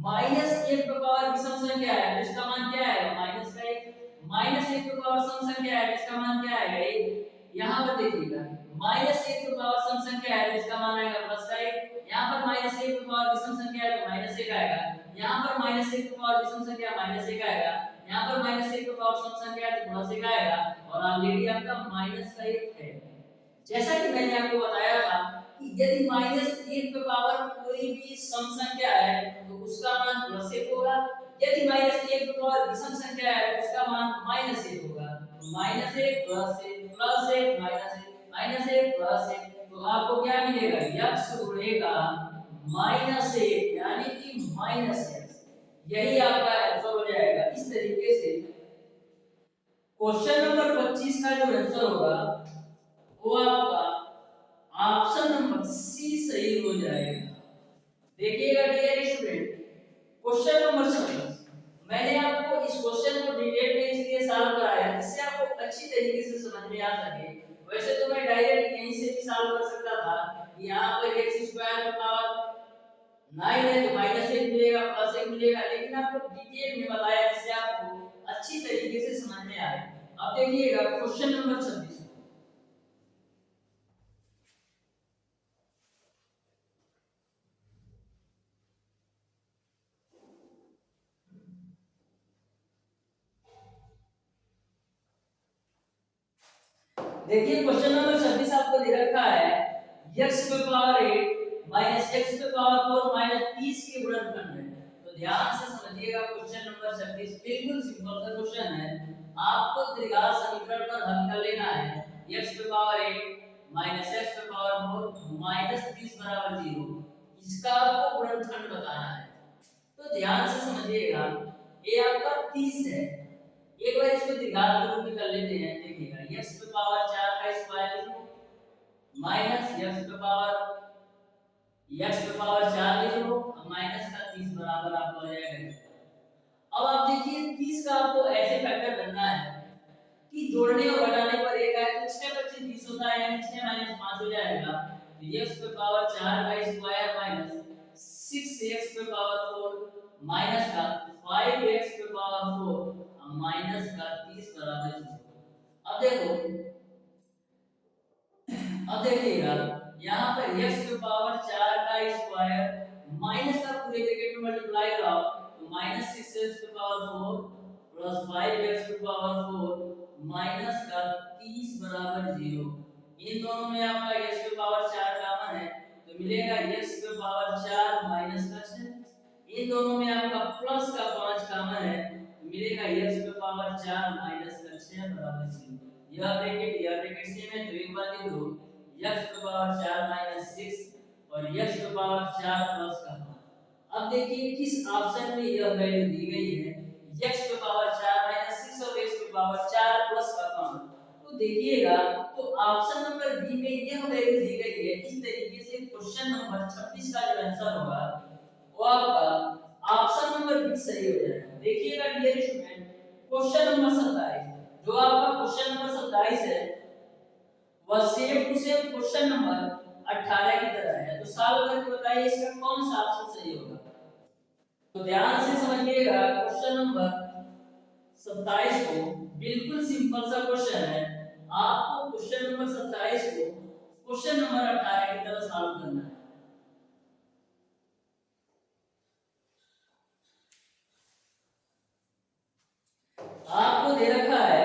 माइनस 1 की पावर विषम संख्या है जिसका मान क्या है माइनस का 1 माइनस 1 की पावर सम संख्या है जिसका मान क्या आएगा 1। यहां पर देखिएगा माइनस 1 की पावर सम संख्या है जिसका मान आएगा प्लस का 1। यहां पर माइनस 1 की पावर विषम संख्या है तो माइनस 1 आएगा। यहां पर माइनस 1 की पावर विषम संख्या माइनस 1 आएगा। यहां पर माइनस 1 की पावर सम संख्या है तो प्लस 1 आएगा और ऑलरेडी आपका माइनस का 1 है। जैसा कि मैंने आपको बताया था कि यदि माइनस 1 की पावर कोई भी सम संख्या है तो उसका मान प्लस 1 होगा। यदि माइनस 1 की पावर विषम संख्या है तो उसका मान माइनस 1 होगा। माइनस एक प्लस एक माइनस एक प्लस एक, तो आपको क्या मिलेगा, x गुणेगा माइनस एक यानी कि माइनस एक्स। यही आपका आंसर हो जाएगा। इस तरीके से क्वेश्चन नंबर 25 का जो आंसर होगा वो आपका ऑप्शन नंबर सी सही हो जाएगा। देखिएगा डियर स्टूडेंट, क्वेश्चन नंबर 26 मैंने आपको इस क्वेश्चन को डिटेल में इसलिए सॉल्व कराया जिससे आपको अच्छी तरीके से समझ में आ सके। वैसे तो मैं डायरेक्ट यहीं से भी सॉल्व कर सकता था कि यहां पर x स्क्वायर का पावर 9 है तो माइनस 1 मिलेगा प्लस 1 मिलेगा, लेकिन आपको डिटेल में बताया जिससे आपको अच्छी तरीके से समझ में आए। अब देखिएगा क्वेश्चन नंबर 26, देखिए क्वेश्चन नंबर 26 आपको दे रखा है x पे पावर 8 माइनस x पे पावर 4 माइनस 30 के गुणनखंड है। तो ध्यान से समझिएगा क्वेश्चन नंबर 26 बिल्कुल सिंपल सा क्वेश्चन है। आपको त्रिघात समीकरण पर हल कर लेना है। x पे पावर 8 माइनस x पे पावर 4 माइनस 30 बराबर 0, इसका आपको गुणनखंड बताना है। तो ध्यान से समझिएगा, ये आपका 30 है। एक बार इसको त्रिघात के रूप में कर लेते हैं। देखिएगा x पे पावर 4 का स्क्वायर माइनस x पे पावर 4 लिख लो माइनस का 30 बराबर आपको आ जाएगा। अब आप देखिए 30 का आपको ऐसे फैक्टर करना है कि जोड़ने और घटाने पर एक है तो 6 25 30 होता है यानी 6 माइनस 5 हो जाएगा। तो x पे पावर 4 का स्क्वायर माइनस 6x पे पावर 4 माइनस का 5x पे पावर 4 माइनस का 30 बराबर 0। अब देखो, अब देखिएगा यहाँ पर x की पावर 4 का स्क्वायर माइनस का पूरे ब्रैकेट में मल्टीप्लाई कराओ तो माइनस 6x की पावर 4 प्लस 5x की पावर 4 माइनस का 30 बराबर 0। इन दोनों में आपका x की पावर 4 कॉमन है तो मिलेगा x की पावर 4 माइनस का 6। इन दोनों में आपका प्लस का 5 कॉमन है तो मिलेगा x की पावर 4 माइनस का 6 बराबर 0। यह ब्रैकेट सेम है तो एक बार लिख दो x की पावर 4 माइनस 6 और x की पावर 4 प्लस का 5। अब देखिए किस ऑप्शन में यह वैल्यू दी गई है, x की पावर 4 माइनस 6 और x की पावर 4 प्लस का 5। तो देखिएगा तो ऑप्शन नंबर बी में यह वैल्यू दी गई है। इस तरीके से क्वेश्चन नंबर 26 का जो आंसर होगा वो आपका ऑप्शन नंबर बी सही हो जाएगा। देखिएगा डियर स्टूडेंट, क्वेश्चन नंबर 27 जो आपका क्वेश्चन नंबर 27 है वह same to same question number 18 की तरह है। तो सॉल्व करके बताइए इसका कौन सा ऑप्शन सही होगा। तो ध्यान से समझिएगा क्वेश्चन नंबर 27 को, बिल्कुल सिंपल सा क्वेश्चन है। आपको क्वेश्चन नंबर 27 को क्वेश्चन नंबर 18 की तरह सॉल्व करना है। आपको दे रखा है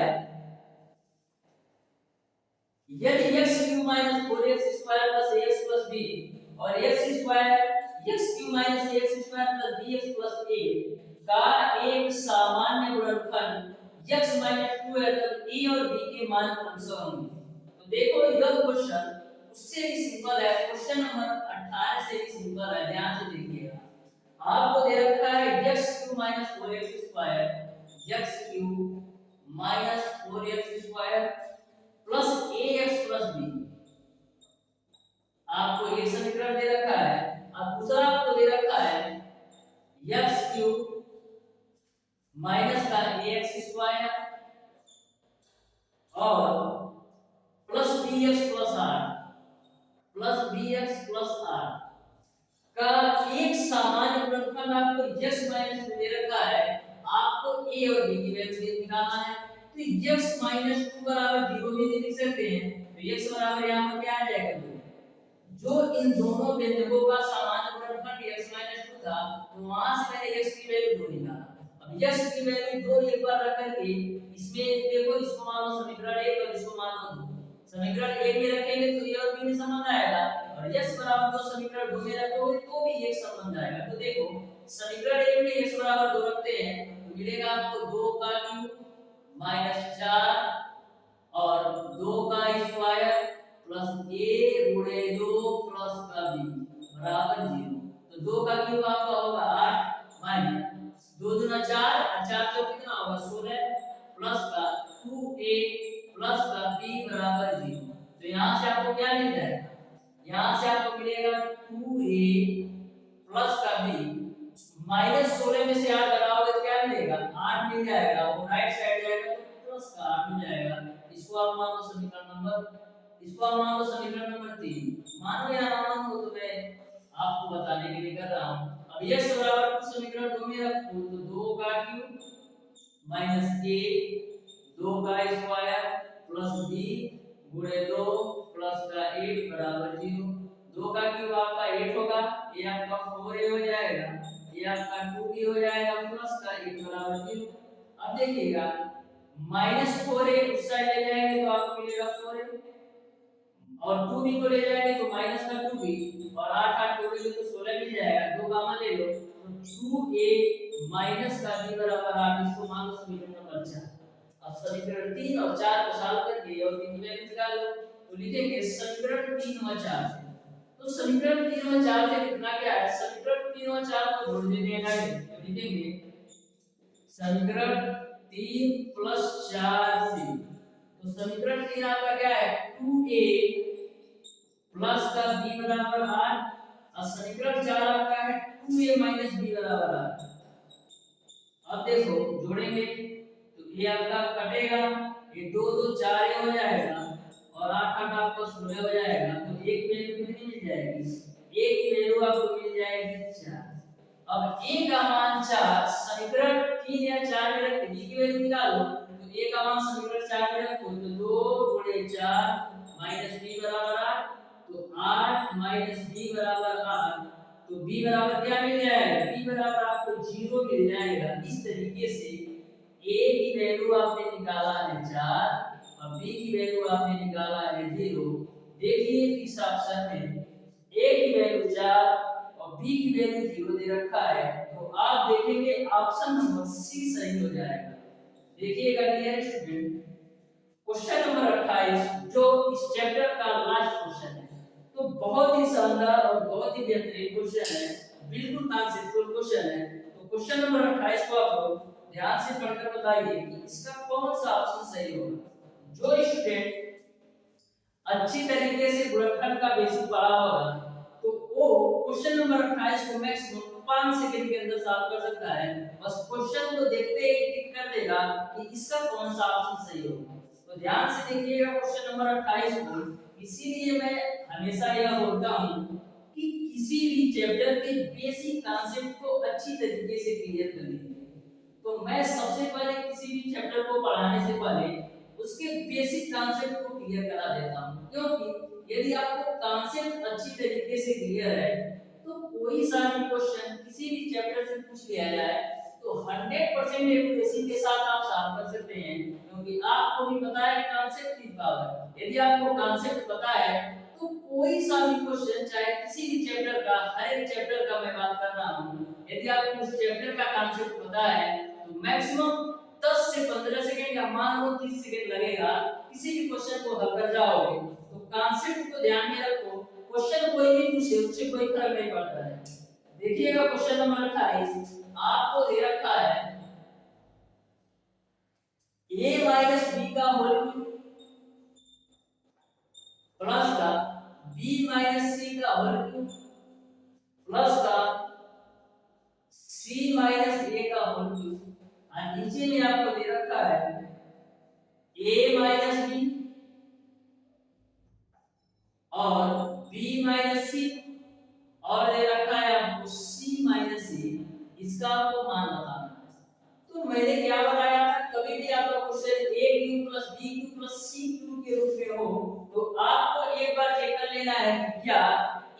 यदि x cube minus 4x square plus ax plus b और x square x cube minus ax square plus bx plus a का एक सामान्य गुणनखंड x माइनस 2 है तब a और b के मान कौन से होंगे। तो देखो यह क्वेश्चन उससे भी सिंपल है, क्वेश्चन नंबर 18 से भी सिंपल है। ध्यान से देखिएगा, आपको दे रखा है x cube minus 4x square x cube minus 4x square plus ax plus b, आपको एक समीकरण दे रखा है। अब दूसरा आपको दे रखा है x क्यूब माइनस का ax स्क्वायर और plus bx plus r plus bx plus r का एक सामान्य गुणनखंड आपको x माइनस दे रखा है। आपको a और b की वैल्यू निकालना है। तो x माइनस 2 बराबर 0 भी लिख सकते हैं। तो x बराबर यहाँ पर क्या आ जाएगा 2। जो इन दोनों बिंदुओं का सामान्य गुणनखंड x माइनस 2 था तो वहां से मैंने x की वैल्यू 2 निकाला। अब x की वैल्यू 2 एक बार रख करके इसमें देखो इसको मान लो समीकरण 1 और इसको मान लो 2। समीकरण 1 में रखेंगे तो ये और b में संबंध आएगा और x बराबर 2 समीकरण 2 में रखोगे तो भी एक संबंध आएगा। तो देखो समीकरण 1 में x बराबर 2 रखते हैं तो मिलेगा आपको 2 का क्यूब माइनस 4 बराबर 0। तो 2 का क्यूब आपका होगा 8 माइनस 2 दूना 4 और 4 चौक कितना होगा 16 प्लस का 2a प्लस का b बराबर 0। तो यहाँ से आपको क्या मिल जाएगा, यहाँ से आपको मिलेगा 2a प्लस का b माइनस 16 में से 8 घटाओगे तो क्या मिलेगा 8 मिल जाएगा, वो राइट साइड जाएगा तो प्लस का 8 मिल जाएगा। इसको आप मान लो समीकरण नंबर 3। मानो या ना मानो तो मैं आपको बताने के लिए कर रहा हूं। अब x बराबर समीकरण 2 में रखो तो 2 का क्यूब माइनस a 2 का स्क्वायर प्लस b गुणे 2 प्लस का 8 बराबर 0। 2 का क्यूब आपका 8 होगा, ये आपका 4a हो जाएगा, ये आपका 2b हो जाएगा प्लस का 8 बराबर 0। अब देखिएगा माइनस 4a उस साइड ले जाएंगे तो आपको मिलेगा 4a और 2b को ले जाएंगे तो माइनस का 2b और 8 8 जोड़ेंगे तो 16 मिल जाएगा। 2 कॉमन ले लो तो 2a माइनस का b बराबर 8। इसको मान लो समीकरण नंबर 4। अब समीकरण 3 और 4 को सॉल्व करके और b की वैल्यू निकालो तो लिखेंगे समीकरण 3 और 4 से। तो समीकरण 3 और 4 से लिखना क्या है, समीकरण 3 और 4 को जोड़ देते हैं गाइस। तो लिखेंगे समीकरण 3 प्लस 4 से। तो समीकरण 3 आपका क्या है 2a प्लस का b बराबर 8 और समीकरण 4 आपका है 2a माइनस b बराबर 8। अब देखो जोड़ेंगे तो ये आपका कटेगा, ये 2 2 4 हो जाएगा और 8 8 आपको 16 हो जाएगा। तो एक वैल्यू कितनी मिल जाएगी, एक की वैल्यू आपको मिल जाएगी 4। अब a का मान 4 समीकरण 3 या 4 में रख के b की वैल्यू निकालो तो a का मान समीकरण 4 में रखो तो 2 गुणे 4 माइनस b बराबर 8। तो 8 माइनस b बराबर 8 तो b बराबर क्या मिल जाएगा, b बराबर आपको 0 मिल जाएगा। इस तरीके से a की वैल्यू आपने निकाला है 4 और b की वैल्यू आपने निकाला है 0। देखिए इस ऑप्शन में a की वैल्यू 4 और b की वैल्यू 0 दे रखा है तो आप देखेंगे ऑप्शन नंबर सी सही हो जाएगा। देखिएगा डियर स्टूडेंट क्वेश्चन नंबर 28 जो इस चैप्टर का लास्ट क्वेश्चन है, तो बहुत ही शानदार और बहुत ही बेहतरीन क्वेश्चन है, बिल्कुल कॉन्सेप्चुअल क्वेश्चन है। तो क्वेश्चन नंबर 28 को आप ध्यान से पढ़कर बताइए कि इसका कौन सा ऑप्शन सही होगा। जो स्टूडेंट अच्छी तरीके से गुणनखंड का बेसिक पढ़ा होगा तो वो क्वेश्चन नंबर 28 को मैक्सिमम 5 सेकंड के अंदर सॉल्व कर सकता है। बस क्वेश्चन को देखते ही टिक कर देगा कि इसका कौन सा ऑप्शन सही होगा। तो ध्यान से देखिएगा क्वेश्चन नंबर 28 को। इसीलिए मैं हमेशा यह बोलता हूं कि किसी भी चैप्टर के बेसिक कॉन्सेप्ट को अच्छी तरीके से क्लियर कर लीजिए। तो मैं सबसे पहले किसी भी चैप्टर को पढ़ाने से पहले उसके बेसिक कॉन्सेप्ट को क्लियर करा देता हूं, क्योंकि यदि आपको कॉन्सेप्ट अच्छी तरीके से क्लियर है तो कोई सा भी क्वेश्चन किसी भी चैप्टर से पूछ लिया जाए तो 100% एक्यूरेसी के साथ आप सॉल्व कर सकते हैं, क्योंकि आपको भी पता है कॉन्सेप्ट की पावर। यदि आपको कॉन्सेप्ट पता है तो कोई सा भी क्वेश्चन चाहे किसी भी चैप्टर का, हर एक चैप्टर का मैं बात कर रहा हूं, यदि आपको उस चैप्टर का कॉन्सेप्ट पता है तो मैक्सिमम 10 से 15 सेकंड या मान लो 30 सेकंड लगेगा किसी भी क्वेश्चन को हल कर जाओगे। तो कॉन्सेप्ट को ध्यान में रखो, क्वेश्चन कोई भी पूछे उससे कोई फर्क नहीं पड़ता है। देखिएगा क्वेश्चन नंबर 28 आपको दे रखा है a माइनस b का होल क्यूब प्लस का b माइनस c का होल क्यूब प्लस का c माइनस a का होल क्यूब और नीचे में आपको दे रखा है a माइनस b और b माइनस c और दे रखा है आपको c माइनस a। इसका आपको मान बताना है। तो मैंने क्या बताया था, कभी भी आपका question a cube plus b cube plus c cube के रूप में हो तो आपको एक बार चेक कर लेना है कि क्या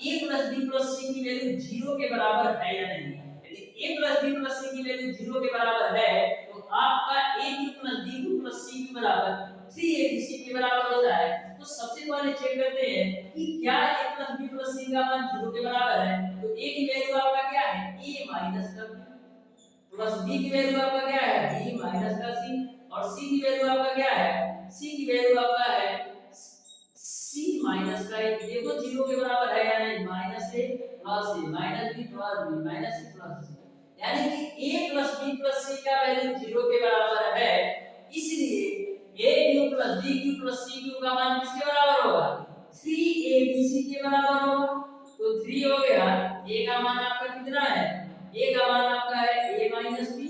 a plus b plus c की वैल्यू 0 के बराबर है या नहीं। यदि a plus b plus c की वैल्यू 0 के बराबर है तो आपका a cube plus b cube plus c के बराबर 3abc के बराबर होता है। तो सबसे पहले चेक करते हैं कि क्या a plus b plus c का मान 0 के बराबर है। तो a की वैल्यू आपका क्या है a माइनस का b प्लस b की वैल्यू आपका क्या है b माइनस का c और c की वैल्यू आपका क्या है c की वैल्यू आपका है c माइनस का a। देखो 0 के बराबर है या नहीं, minus a plus A minus B plus B minus C plus C, यानी कि a plus b plus c का वैल्यू 0 के बराबर है, इसलिए a cube plus b cube plus c cube का मान किसके बराबर होगा? 3abc के बराबर होगा। तो 3 हो गया, a का मान आपका कितना है? a का मान आपका है a माइनस b,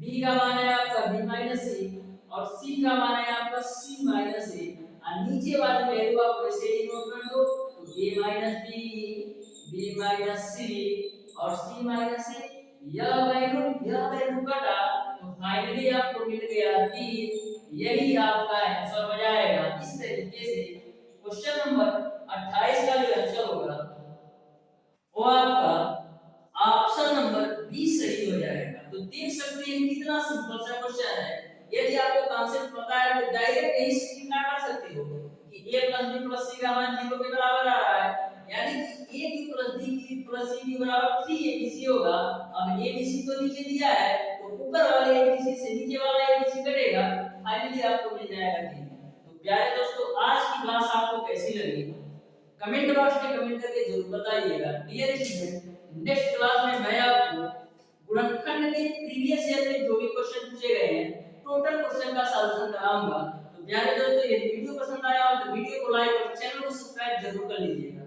b का मान है आपका b माइनस c और c का मान है आपका c माइनस a। और नीचे वाली वैल्यू आप वैसे ही नोट कर दो, तो a minus b, b minus c और c माइनस a, यह वैल्यू कटा तो फाइनली आपको मिल गया 3। यही आपका आंसर हो जाएगा। इस तरीके से क्वेश्चन नंबर 28 का जो आंसर होगा वो आपका ऑप्शन नंबर बी सही हो जाएगा। तो देख सकते हैं कितना सिंपल सा क्वेश्चन है। यदि आपको कॉन्सेप्ट पता है तो डायरेक्ट यही सीखना कर सकते हो कि a plus b plus c का मान 0 के बराबर आ रहा है, यानी कि a b प्लस b की प्लस c की बराबर 3abc होगा। अब abc तो नीचे दिया है तो ऊपर वाले abc से नीचे वाला abc कटेगा, फाइनली आपको मिल जाएगा 3। तो प्यारे दोस्तों, आज की क्लास आपको कैसी लगी कमेंट बॉक्स में कमेंट करके जरूर बताइएगा। डियर स्टूडेंट, नेक्स्ट क्लास में मैं आपको गुणनखंड के प्रीवियस ईयर में जो भी क्वेश्चन पूछे गए हैं टोटल क्वेश्चन का सॉल्यूशन कराऊंगा। तो प्यारे दोस्तों, यदि वीडियो पसंद आया हो तो वीडियो को लाइक और चैनल को सब्सक्राइब जरूर कर लीजिएगा।